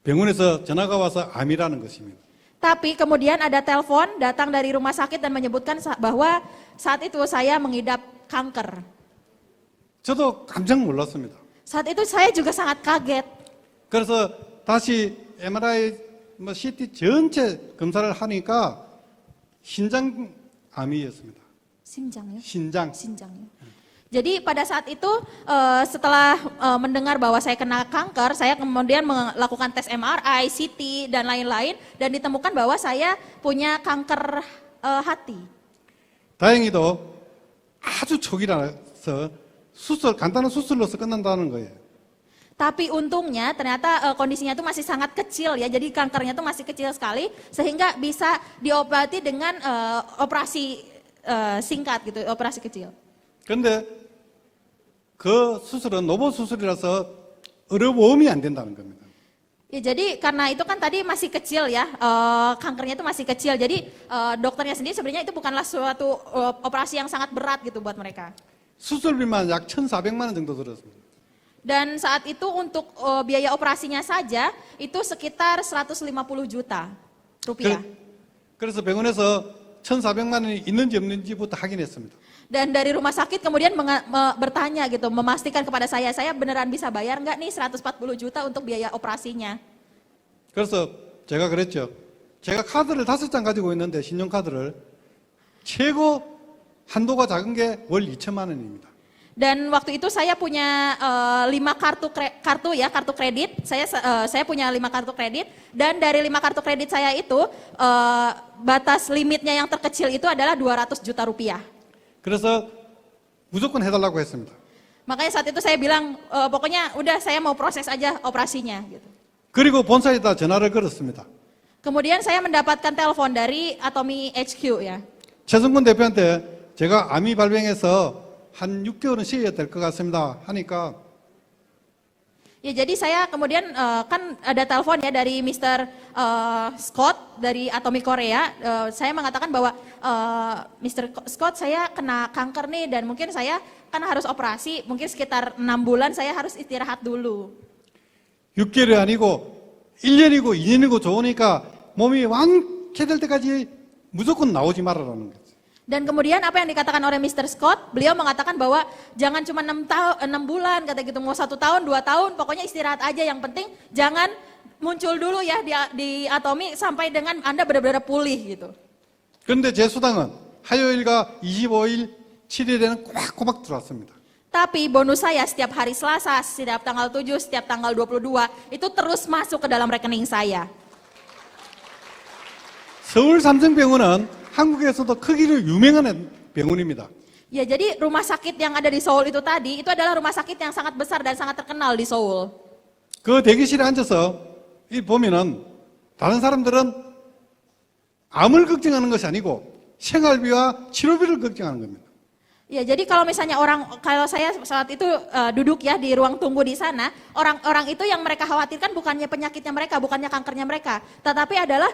병원에서 전화가 와서 암이라는 것입니다. Tapi kemudian ada telepon datang dari rumah sakit dan menyebutkan bahwa saat itu saya mengidap kanker. 저도 깜짝 놀랐습니다. Saat itu saya juga sangat kaget. 그래서 다시 MRI, CT 전체 검사를 하니까 신장암이었습니다. Sinjangnya. 신장. Sinjangnya. Jadi pada saat itu setelah mendengar bahwa saya kena kanker, saya kemudian melakukan tes MRI, CT dan lain-lain dan ditemukan bahwa saya punya kanker hati. 다행히도 아주 초기라서 간단한 수술로서 끝난다는 거예요. Tapi untungnya ternyata kondisinya itu masih sangat kecil ya, jadi kankernya itu masih kecil sekali sehingga bisa diobati dengan operasi singkat gitu, operasi kecil. 그런데 그 수술은 로봇 수술이라서 어려움이 안 된다는 겁니다. Ya, jadi karena itu kan tadi masih kecil ya, kankernya itu masih kecil, jadi dokternya sendiri sebenarnya itu bukanlah suatu operasi yang sangat berat gitu buat mereka. 수술비만 약 1,400만 원 정도 들었습니다. Dan saat itu untuk biaya operasinya saja itu sekitar 150 juta rupiah. 그래서 병원에서 1,400만 원이 있는지 없는지부터 확인했습니다. Dan dari rumah sakit kemudian bertanya gitu, memastikan kepada saya beneran bisa bayar nggak nih 140 juta untuk biaya operasinya. 그래서 제가 그랬죠. 제가 카드를 5장 가지고 있는데 신용카드를 최고 한도가 작은 게 월 2천만 원입니다. Dan waktu itu saya punya 5 kartu kredit. Saya punya 5 kartu kredit dan dari 5 kartu kredit saya itu batas limitnya yang terkecil itu adalah 200 juta rupiah. 그래서 무조건 해달라고 했습니다. Makanya saat itu saya bilang pokoknya udah saya mau proses aja operasinya gitu. 그리고 본사에다 전화를 걸었습니다. Kemudian saya mendapatkan telepon dari Atomy HQ ya. 최승근 대표한테 제가 암이 발병해서 한 6개월은 쉬어야 될 것 같습니다 하니까 Ya jadi saya kemudian kan ada telepon ya dari Mr. Scott dari Atomy Korea. Saya mengatakan bahwa Mr. Scott saya kena kanker nih dan mungkin saya kan harus operasi, mungkin sekitar 6 bulan saya harus istirahat dulu. 6개월이 아니고 1년이고 2년이고 좋으니까 몸이 완쾌될 때까지 무조건 나오지 말아라는 거죠. Dan kemudian apa yang dikatakan oleh Mr. Scott, beliau mengatakan bahwa jangan cuma 6 bulan, kata gitu, mau 1 tahun, 2 tahun, pokoknya istirahat aja, yang penting jangan muncul dulu ya di Atomy sampai dengan Anda benar-benar pulih gitu. 그런데 제 수당은 화요일과 25일, 7일에는 꼬박꼬박 들어왔습니다. Tapi bonus saya setiap hari Selasa, setiap tanggal 7, setiap tanggal 22, itu terus masuk ke dalam rekening saya. 서울 삼성병원은 한국에서도 크기로 유명한 병원입니다. Ya, jadi rumah sakit yang ada di Seoul itu tadi, itu adalah rumah sakit yang sangat besar dan sangat terkenal di Seoul. 그 대기실에 앉아서 이 보면은 다른 사람들은 암을 걱정하는 것이 아니고 생활비와 치료비를 걱정하는 겁니다. Ya, jadi kalau misalnya kalau saya saat itu duduk ya di ruang tunggu di sana, orang-orang itu yang mereka khawatirkan bukannya penyakitnya mereka, bukannya kankernya mereka, tetapi adalah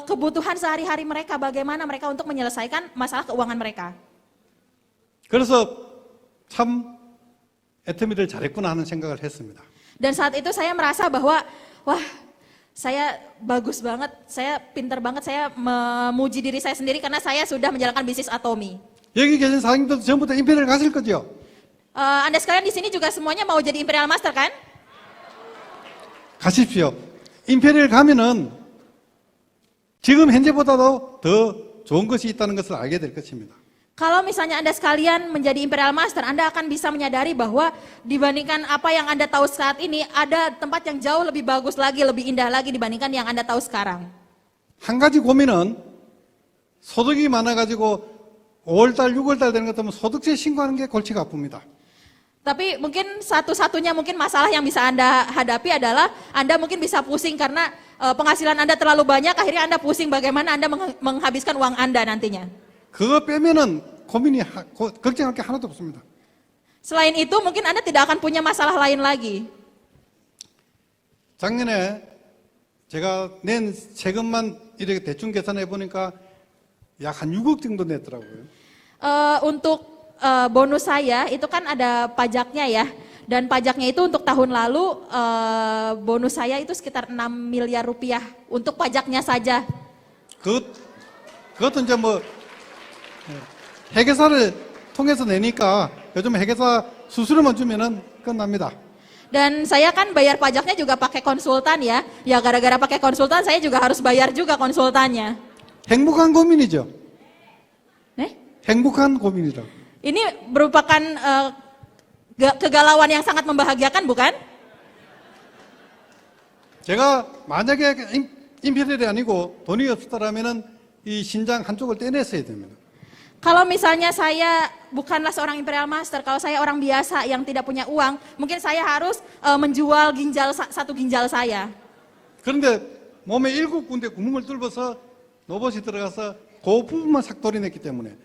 kebutuhan sehari-hari mereka, bagaimana mereka untuk menyelesaikan masalah keuangan mereka. 그래서 참 애터미를 잘했구나 하는 생각을 했습니다. Dan saat itu saya merasa bahwa, wah, saya bagus banget, saya pintar banget, saya memuji diri saya sendiri karena saya sudah menjalankan bisnis Atomy. 여기 계신 사장님들도 전부 다 임페리얼 가실 거죠? Anda sekalian di sini juga semuanya mau jadi Imperial Master kan? 가십시오. 임페리얼 가면은 지금 현재보다도 더 좋은 것이 있다는 것을 알게 될 것입니다. Kalau misalnya Anda sekalian menjadi Imperial Master, Anda akan bisa menyadari bahwa dibandingkan apa yang Anda tahu saat ini, ada tempat yang jauh lebih bagus lagi, lebih indah lagi dibandingkan yang Anda tahu sekarang. 한 가지 고민은 소득이 많아가지고 5월달, 6월달 되는 것 때문에 소득세 신고하는 게 골치가 아픕니다. Tapi mungkin satu-satunya mungkin masalah yang bisa Anda hadapi adalah Anda mungkin bisa pusing karena penghasilan Anda terlalu banyak, akhirnya Anda pusing bagaimana Anda menghabiskan uang Anda nantinya. 그거 빼면은 걱정할 게 하나도 없습니다. Selain itu mungkin Anda tidak akan punya masalah lain lagi. 작년에 제가 낸 세금만 이렇게 대충 계산해 보니까 약 한 6억 정도 냈더라고요. Untuk bonus saya itu kan ada pajaknya ya. Dan pajaknya itu untuk tahun lalu bonus saya itu sekitar 6 miliar rupiah untuk pajaknya saja. 그것도 이제 뭐 회계사를 통해서 내니까 요즘 회계사 수수료만 주면은 끝납니다. Dan saya kan bayar pajaknya juga pakai konsultan ya. Ya gara-gara pakai konsultan saya juga harus bayar juga konsultannya. 행복한 고민이죠. Nih, 행복한 고민이라고. ini merupakan kegalauan yang sangat membahagiakan bukan? 제가 만약에 임페리얼이 아니고 돈이 없었다라면은 이 신장 한쪽을 떼냈어야 됩니다. Kalau misalnya saya bukanlah seorang imperial master, kalau saya orang biasa yang tidak punya uang, mungkin saya harus menjual satu ginjal saya. 그런데 몸에 7군데 구멍을 뚫어서 로봇이 들어가서 그 부분만 삭돌이 냈기 때문에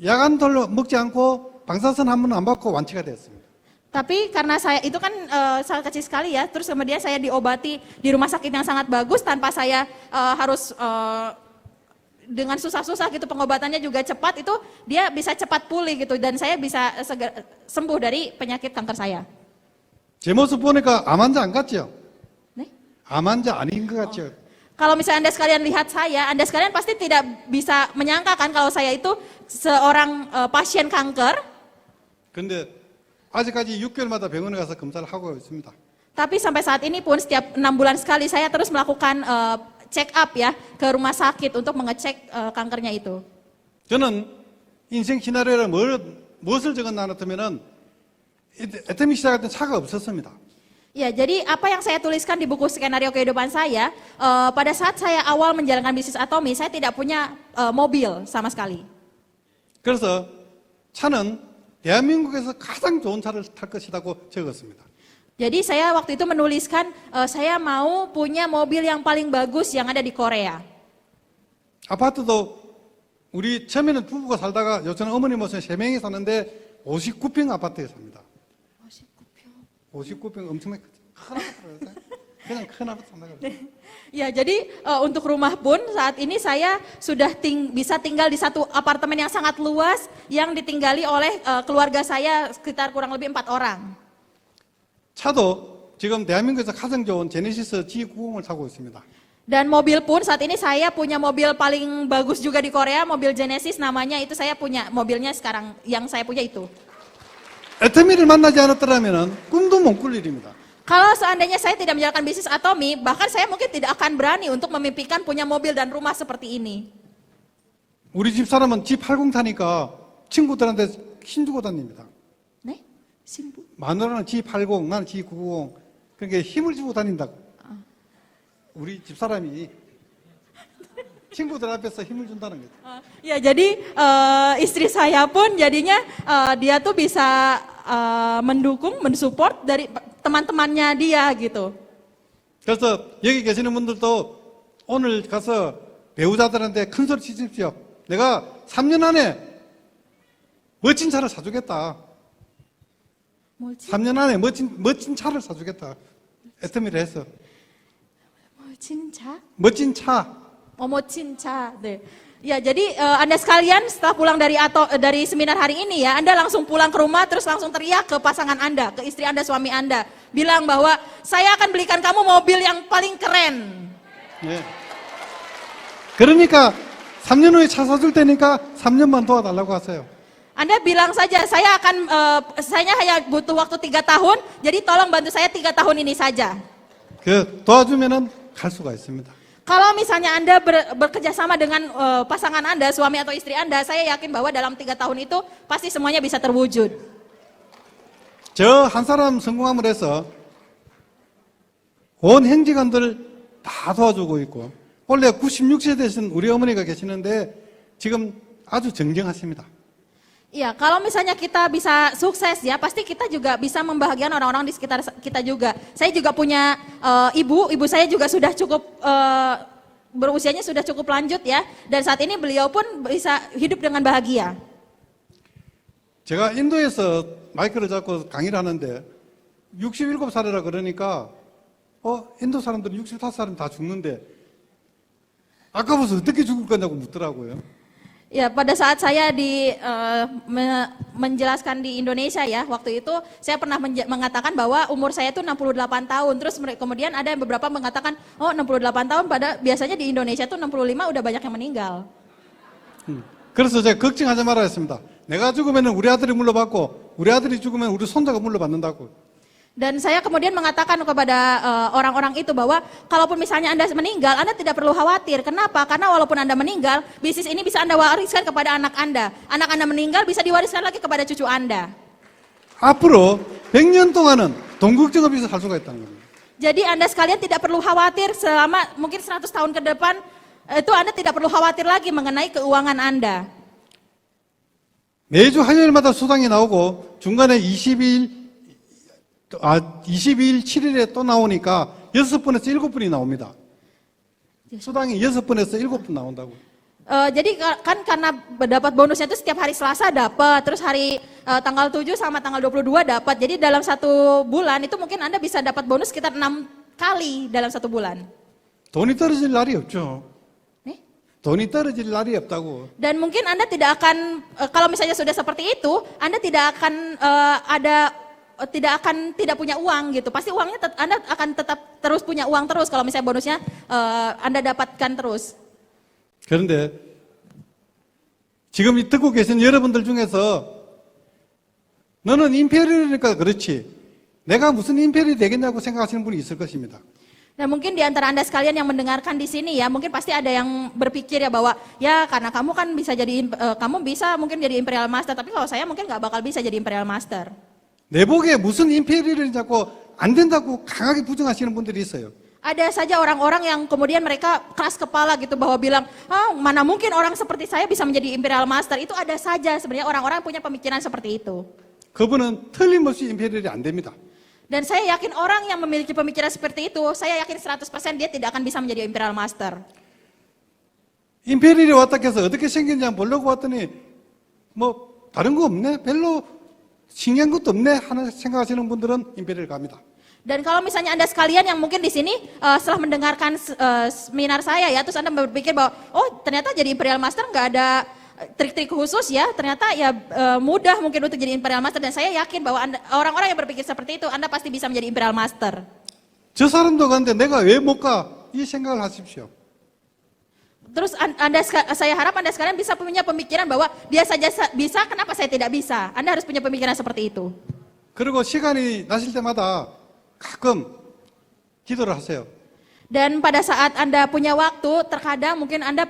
야간돌로 먹지 않고 방사선 한 번 안 받고 완치가 됐습니다. Tapi karena saya itu kan sangat kecil sekali ya, terus kemudian saya diobati di rumah sakit yang sangat bagus tanpa saya harus dengan susah-susah gitu, pengobatannya juga cepat, itu dia bisa cepat pulih gitu dan saya bisa sembuh dari penyakit kanker saya. 제 모습 보니까 암 환자 안 같죠? 네? 암 환자 아닌 것 같죠? Kalau misalnya Anda sekalian lihat saya, Anda sekalian pasti tidak bisa menyangka kan kalau saya itu seorang pasien kanker. 근데 아직까지 6개월마다 병원에 가서 검사를 하고 있습니다. Tapi sampai saat ini pun setiap 6 bulan sekali saya terus melakukan check up ya ke rumah sakit untuk mengecek kankernya itu. 저는 인생 시나리오를 무엇을 적어놨냐면은 애터미 시작 같은 차가 없었습니다. Ya, jadi apa yang saya tuliskan di buku skenario kehidupan saya, pada saat saya awal menjalankan bisnis Atomi, saya tidak punya mobil sama sekali. 그래서 차는 대한민국에서 가장 좋은 차를 탈 것이라고 적었습니다. Jadi saya waktu itu menuliskan, saya mau punya mobil yang paling bagus yang ada di Korea. 아파트도 우리 처음에는 부부가 살다가 요새는 어머니 모시고 3명이 사는데 59평 아파트에 삽니다. 59평 엄청나게 큰 아파트라서 그냥 큰 아파트 산다 그래요. Ya, jadi untuk rumah pun saat ini saya sudah bisa tinggal di satu apartemen yang sangat luas yang ditinggali oleh keluarga saya sekitar kurang lebih 4 orang. 차도 지금 대한민국에서 가장 좋은 제네시스 G90을 타고 있습니다. Dan mobil pun saat ini saya punya mobil paling bagus juga di Korea, mobil Genesis namanya, itu saya punya mobilnya sekarang yang saya punya itu. 애터미를 만나지 않았더라면 꿈도 못 꿀 일입니다. Kalau seandainya saya tidak menjalankan bisnis Atomi, bahkan saya mungkin tidak akan berani untuk memimpikan punya mobil dan rumah seperti ini. 우리 집 사람은 G80 타니까 친구들한테 힘주고 다닙니다. 네? 신부. 마누라는 G80, 나는 G90. 그러니까 힘을 주고 다닌다고. 우리 집 사람이 친구들 앞에서 힘을 준다는 거죠. Ya, jadi istri saya pun jadinya dia tuh bisa mendukung, mensupport dari teman-temannya dia gitu. 그래서 여기 계시는 분들도 오늘 가서 배우자들한테 큰 소리 치십시오. 내가 3년 안에 멋진 차를 사주겠다. 3년 안에 멋진 차를 사주겠다. 애터미를 해서. Cinca? 멋진 차. Cinca deh. Ya, jadi Anda sekalian setelah pulang dari seminar hari ini ya, Anda langsung pulang ke rumah terus langsung teriak ke pasangan Anda, ke istri Anda, suami Anda. Bilang bahwa saya akan belikan kamu mobil yang paling keren. 네. 그러니까 3년 후에 차 사줄 테니까 3년만 도와달라고 하세요. Anda bilang saja, saya hanya butuh waktu 3 tahun, jadi tolong bantu saya 3 tahun ini saja. 그 도와주면은 갈 수가 있습니다. Kalau misalnya Anda bekerja sama dengan pasangan Anda, suami atau istri Anda, saya yakin bahwa dalam 3 tahun itu pasti semuanya bisa terwujud. 저 한 사람 성공함을 해서 온 행직원들 다 도와주고 있고 원래 96세 되신 우리 어머니가 계시는데 지금 아주 정정하십니다. Iya, kalau misalnya kita bisa sukses ya, pasti kita juga bisa membahagiakan orang-orang di sekitar kita juga. Saya juga punya ibu saya juga sudah cukup berusianya sudah cukup lanjut ya, dan saat ini beliau pun bisa hidup dengan bahagia. 제가 인도에서 마이크를 잡고 강의를 하는데 67살이라 그러니까 인도 사람들은 65살은 다 죽는데 아까부터 어떻게 죽을 거냐고 묻더라고요. Ya, pada saat saya menjelaskan di Indonesia ya, waktu itu saya pernah mengatakan bahwa umur saya itu 68 tahun. Terus kemudian ada yang beberapa mengatakan, oh 68 tahun, pada biasanya di Indonesia itu 65 udah banyak yang meninggal. 그래서 제가 걱정하지 말아야 했습니다. 내가 죽으면 우리 아들이 물러받고 우리 아들이 죽으면 우리 손자가 물러받는다고. Dan saya kemudian mengatakan kepada orang-orang itu bahwa kalaupun misalnya Anda meninggal, Anda tidak perlu khawatir. Kenapa? Karena walaupun Anda meninggal, bisnis ini bisa Anda wariskan kepada anak Anda. Anak Anda meninggal bisa diwariskan lagi kepada cucu Anda. 앞으로 100년 동안은 돈 걱정 없이 살 수가 있다는 겁니다. Jadi Anda sekalian tidak perlu khawatir selama mungkin 100 tahun ke depan, itu Anda tidak perlu khawatir lagi mengenai keuangan Anda. 매주 화요일마다 수당이 나오고 중간에 22일 7일에 또 나오니까 6번에서 7번이 나옵니다. 수당이 6번에서 7번 나온다고. Jadi kan karena dapat bonusnya itu setiap hari Selasa dapat, terus hari tanggal 7 sama tanggal 22 dapat. Jadi dalam satu bulan itu mungkin Anda bisa dapat bonus sekitar 6 kali dalam satu bulan. 돈이 떨어질 날이 없죠. 네? 돈이 떨어질 날이 없다고. Dan mungkin Anda tidak akan, kalau misalnya sudah seperti itu, Anda tidak akan tidak punya uang gitu. Pasti uangnya Anda akan tetap terus punya uang terus kalau misalnya bonusnya Anda dapatkan terus. 그런데 지금 듣고 계신 여러분들 중에서 너는 임페리얼이니까 그렇지. 내가 무슨 임페리얼이 되겠냐고 생각하시는 분이 있을 것입니다. Dan mungkin di antara Anda sekalian yang mendengarkan di sini ya, mungkin pasti ada yang berpikir ya bahwa ya karena kamu kan bisa jadi kamu bisa mungkin jadi Imperial Master, tapi kalau saya mungkin nggak bakal bisa jadi Imperial Master. 내복에 무슨 임페리얼이 자꾸 안 된다고 강하게 부정하시는 분들이 있어요. Ada saja orang-orang yang kemudian mereka keras kepala gitu bahwa bilang, mana mungkin orang seperti saya bisa menjadi Imperial Master. Itu ada saja sebenarnya orang-orang punya pemikiran seperti itu. 그분은 틀림없이 임페리얼이 안 됩니다. Dan saya yakin orang yang memiliki pemikiran seperti itu, saya yakin 100% dia tidak akan bisa menjadi Imperial Master. 임페리얼이 왔다 해서 어떻게 생겼냐 보려고 왔더니 뭐 다른 거 없네? 별로 신기한 것도 없네 하는 생각하시는 분들은 임페리얼 갑니다. Dan kalau misalnya Anda sekalian yang mungkin di sini setelah mendengarkan seminar saya ya, terus Anda berpikir bahwa oh ternyata jadi Imperial Master nggak ada trik-trik khusus ya, ternyata ya mudah mungkin untuk jadi Imperial Master, dan saya yakin bahwa orang-orang yang berpikir seperti itu Anda pasti bisa menjadi Imperial Master. 저 사람도 가는데 내가 왜 못 가? 이 생각을 하십시오. Terus saya harap Anda sekalian bisa punya pemikiran bahwa dia saja bisa, kenapa saya tidak bisa? Anda harus punya pemikiran seperti itu. 그리고 시간이 나실 때마다 가끔 기도를 하세요. Dan pada saat Anda punya waktu, terkadang mungkin Anda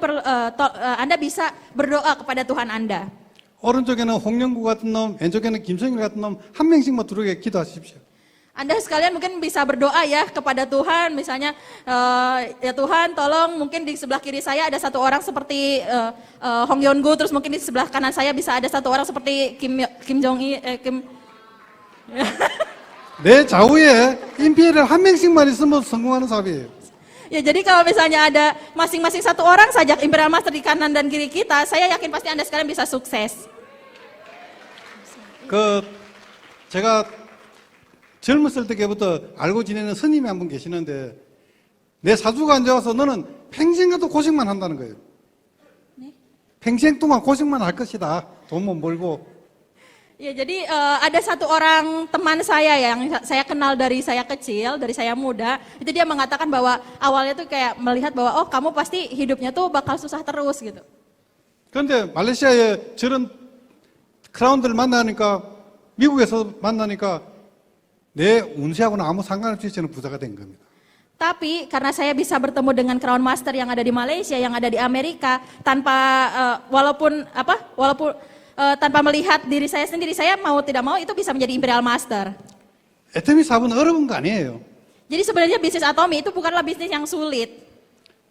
bisa berdoa kepada Tuhan Anda. 오른쪽에는 홍영구 같은 놈, 왼쪽에는 김성일 같은 놈 한 명씩만 들어오게 기도하십시오. Anda sekalian mungkin bisa berdoa ya kepada Tuhan, misalnya ya Tuhan tolong mungkin di sebelah kiri saya ada satu orang seperti Hong Yeon-gu, terus mungkin di sebelah kanan saya bisa ada satu orang seperti Kim Jong-il. 내 좌우에 임페리얼 한 명씩만 있으면 성공하는 사업이에요. Ya jadi kalau misalnya ada masing-masing satu orang saja Imperial Master di kanan dan kiri kita, saya yakin pasti Anda sekalian bisa sukses. 제가 젊었을 때부터 알고 지내는 스님이 한 분 계시는데 내 사주가 안 좋아서 너는 평생 가도 고생만 한다는 거예요. 네? 평생 동안 고생만 할 것이다. 돈만 벌고. Ya jadi ada satu orang teman saya yang saya kenal dari saya kecil, dari saya muda, itu dia mengatakan bahwa awalnya tuh kayak melihat bahwa oh kamu pasti hidupnya tuh bakal susah terus gitu. 그런데 말레이시아에 저런 크라운들을 만나니까 미국에서 만나니까 내 운세하고는 아무 상관없이 저는 부자가 된 겁니다. Tapi karena saya bisa bertemu dengan Crown Master yang ada di Malaysia, yang ada di Amerika, tanpa tanpa melihat diri saya sendiri, saya mau tidak mau itu bisa menjadi Imperial Master. 애터미 사업은 어려운 거 아니에요. Jadi sebenarnya bisnis atomi itu bukanlah bisnis yang sulit.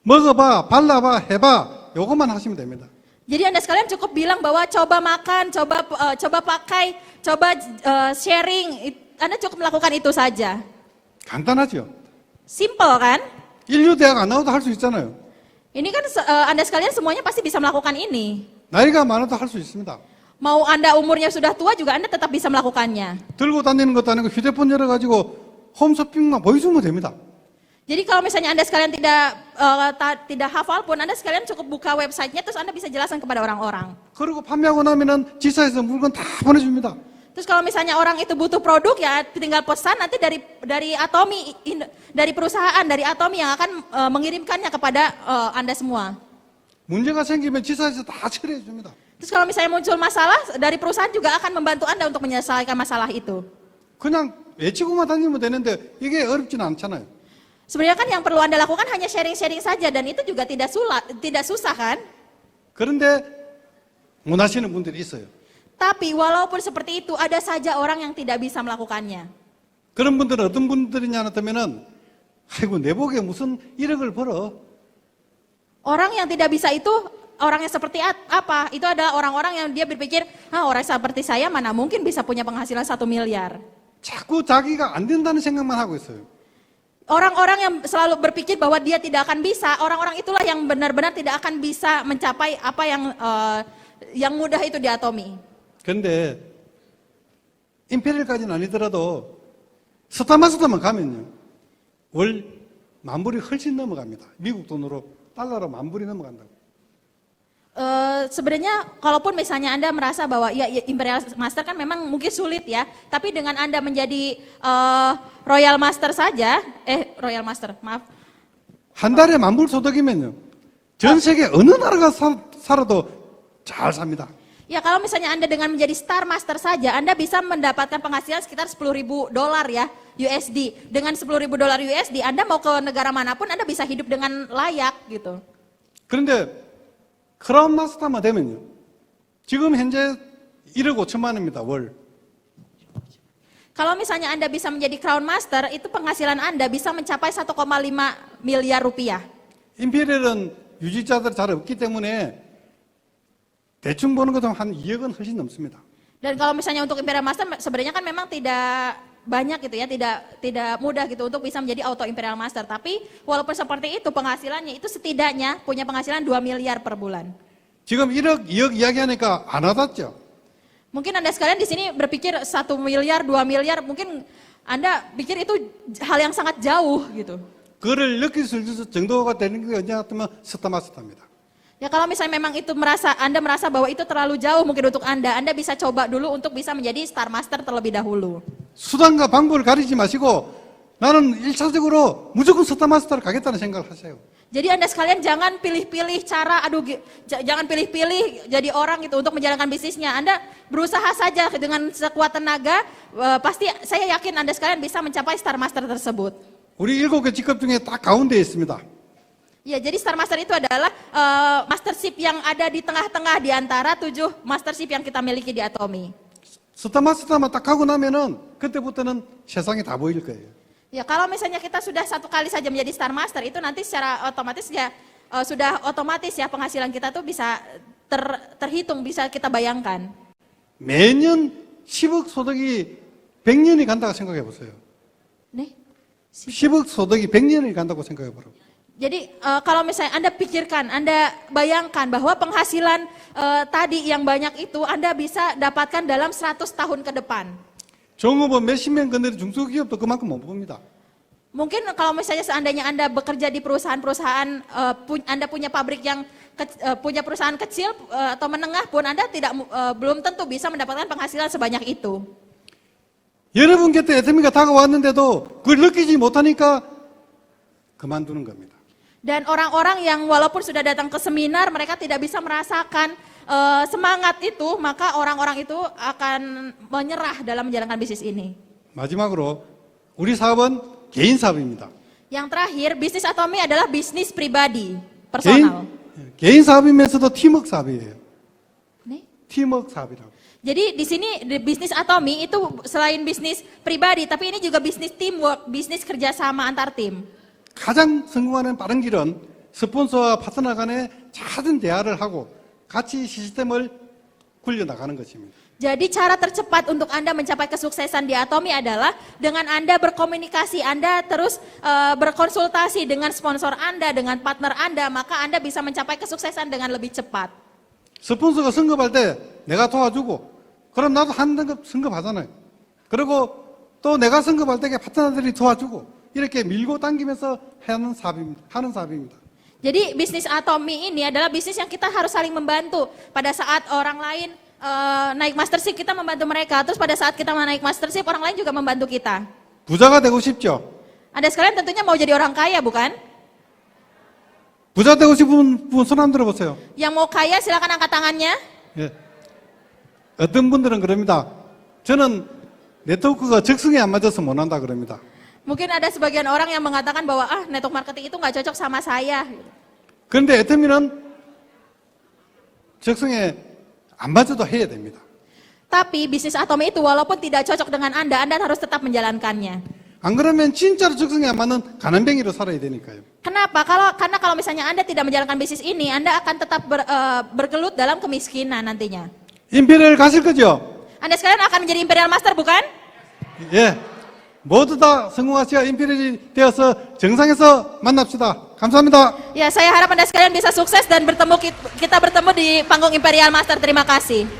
먹어봐, 발라봐, 해봐. 요것만 하시면 됩니다. Jadi Anda sekalian cukup bilang bahwa coba makan, coba pakai, coba sharing. Anda cukup melakukan itu saja. 간단하죠. Simple kan? 인류 대학 안 나와도 할 수 있잖아요. Ini kan Anda sekalian semuanya pasti bisa melakukan ini. 나이가 많아도 할 수 있습니다. Mau Anda umurnya sudah tua juga Anda tetap bisa melakukannya. 들고 다니는 것도 아니고 휴대폰 열어가지고 홈쇼핑만 보여주면 됩니다. Jadi kalau misalnya Anda sekalian tidak hafal pun, Anda sekalian cukup buka websitenya, terus Anda bisa jelaskan kepada orang-orang. 그리고 판매하고 나면은 지사에서 물건 다 보내줍니다. Terus kalau misalnya orang itu butuh produk, ya tinggal pesan, nanti dari Atomi, dari perusahaan, dari Atomi yang akan mengirimkannya kepada Anda semua. 문제가 생기면 지사에서 다 처리해 줍니다. Terus kalau misalnya muncul masalah, dari perusahaan juga akan membantu Anda untuk menyelesaikan masalah itu. 그냥 외치고만 다니면 되는데 이게 어렵지는 않잖아요. Sebenarnya kan yang perlu Anda lakukan hanya sharing-sharing saja, dan itu juga tidak susah kan? 그런데 원하시는 분들이 있어요. Tapi walaupun seperti itu, ada saja orang yang tidak bisa melakukannya. 그런 분들은 어떤 분들이냐 하면은 아이고 내 복에 무슨 1억을 벌어. Orang yang tidak bisa itu, orang yang seperti apa? Itu adalah orang-orang yang dia berpikir, orang seperti saya mana mungkin bisa punya penghasilan 1 miliar. 자꾸 자기가 안 된다는 생각만 하고 있어요. Orang-orang yang selalu berpikir bahwa dia tidak akan bisa, orang-orang itulah yang benar-benar tidak akan bisa mencapai apa yang mudah itu di Atomi. 그런데 임페리얼까지는 아니더라도 스타마스터만 가면요. 월 10,000불이 훨씬 넘어갑니다. 미국 돈으로 달러로 10,000불이 넘어간다고. Sebenarnya kalaupun misalnya Anda merasa bahwa ya Imperial Master kan memang mungkin sulit ya, tapi dengan Anda menjadi Royal Master saja, Royal Master, maaf. 한 달에 10,000불 소득이면요. 전 세계 어느 나라가 살아도 잘 삽니다. Ya kalau misalnya Anda dengan menjadi Star Master saja, Anda bisa mendapatkan penghasilan sekitar $10,000 ya, USD. Dengan $10,000 USD, Anda mau ke negara manapun, Anda bisa hidup dengan layak gitu. 그런데 크라운 마스터만 되면요. 지금 현재 1억 5천만 원입니다. 월. Kalau misalnya Anda bisa menjadi Crown Master, itu penghasilan Anda bisa mencapai 1,5 miliar rupiah. 임페리얼은 유지자들이 잘 없기 때문에 대충 보는 것도 한 2억은 훨씬 넘습니다. Dan kalau misalnya untuk Imperial Master sebenarnya kan memang tidak banyak gitu ya, tidak mudah gitu untuk bisa menjadi Auto Imperial Master. Tapi walaupun seperti itu penghasilannya itu setidaknya punya penghasilan 2 miliar per bulan. 지금 1억, 2억 이야기하니까 안 와닿죠? Mungkin Anda sekalian di sini berpikir 1 miliar, 2 miliar, mungkin Anda pikir itu hal yang sangat jauh gitu. 그를 느낄 수 있을 정도가 되는 게 언제 같으면 스타마스터입니다. Ya kalau misalnya memang itu Anda merasa bahwa itu terlalu jauh mungkin untuk Anda bisa coba dulu untuk bisa menjadi Star Master terlebih dahulu. 수단과 방법을 가리지 마시고 나는 1차적으로 무조건 스타마스터를 가겠다는 생각을 하세요. Jadi Anda sekalian jangan pilih-pilih cara, jangan pilih-pilih jadi orang gitu untuk menjalankan bisnisnya. Anda berusaha saja dengan sekuat tenaga, pasti saya yakin Anda sekalian bisa mencapai Star Master tersebut. 우리 7개 직업 중에 딱 가운데에 있습니다. Ya, jadi Star Master itu adalah mastership yang ada di tengah-tengah di antara 7 mastership yang kita miliki di Atomi. 스타마스터만 딱 하고 나면은 그때부터는 세상이 다 보일 거예요. Ya, kalau misalnya kita sudah 1 kali saja menjadi Star Master, itu nanti secara otomatis ya sudah otomatis ya penghasilan kita tuh bisa terhitung, bisa kita bayangkan. 매년 10억 소득이 100년이 간다고 생각해 보세요. Nih. 10억 소득이 100년이 간다고 생각해 보라고. Jadi kalau misalnya Anda pikirkan, Anda bayangkan bahwa penghasilan tadi yang banyak itu Anda bisa dapatkan dalam 100 tahun ke depan. 종업원 몇십 명 건드린 중소기업도 그만큼 못 봅니다. Mungkin kalau misalnya seandainya Anda bekerja di perusahaan-perusahaan, Anda punya pabrik yang punya perusahaan kecil atau menengah pun Anda belum tentu bisa mendapatkan penghasilan sebanyak itu. 여러분 곁에 애터미가 다가왔는데도 그걸 느끼지 못하니까 그만두는 겁니다. Dan orang-orang yang walaupun sudah datang ke seminar, mereka tidak bisa merasakan semangat itu, maka orang-orang itu akan menyerah dalam menjalankan bisnis ini. 마지막으로 우리 사업은 개인 사업입니다. Yang terakhir, bisnis Atomi adalah bisnis pribadi, personal. 개인 사업이면서도 팀워크 사업이에요. Nih. 팀워크 사업이라고. Jadi di sini di bisnis Atomi itu selain bisnis pribadi, tapi ini juga bisnis teamwork, bisnis kerjasama antar tim. 가장 성공하는 빠른 길은 스폰서와 파트너 간에 잦은 대화를 하고 같이 시스템을 굴려나가는 것입니다. Jadi cara tercepat untuk Anda mencapai kesuksesan di Atomi adalah dengan Anda berkomunikasi, Anda terus berkonsultasi dengan sponsor Anda, dengan partner Anda, maka Anda bisa mencapai kesuksesan dengan lebih cepat. 스폰서가 성급할 때 내가 도와주고 그럼 나도 한 등급 승급하잖아요. 그리고 또 내가 승급할 때 파트너들이 도와주고 이렇게 밀고 당기면서 하는 사업입니다. Jadi bisnis Atomy ini adalah bisnis yang kita harus saling membantu. Pada saat orang lain naik mastership kita membantu mereka. Terus pada saat kita naik mastership orang lain juga membantu kita. 부자가 되고 싶죠? Anda sekalian tentunya mau jadi orang kaya bukan? 부자 되고 싶은 분 손 한번 들어보세요. Yang mau kaya silakan angkat tangannya. 예. 어떤 분들은 그럽니다. 저는 네트워크가 적성에 안 맞아서 못 한다 그럽니다. Mungkin ada sebagian orang yang mengatakan bahwa network marketing itu nggak cocok sama saya. 그런데 애터미는 적성에 안 맞아도 해야 됩니다. Tapi bisnis Atomy itu walaupun tidak cocok dengan Anda harus tetap menjalankannya. 안 그러면 진짜로 적성에 안 맞는 가난뱅이로 살아야 되니까요. Kenapa? Karena kalau misalnya Anda tidak menjalankan bisnis ini, Anda akan tetap bergelut dalam kemiskinan nantinya. 임페리얼 가실 거죠? Anda sekalian akan menjadi Imperial Master bukan? 예. 모두 다 성공하시어 임페리얼이 되어서 정상에서 만납시다. 감사합니다. Ya, saya harap Anda sekalian bisa sukses dan kita bertemu di panggung Imperial Master. Terima kasih.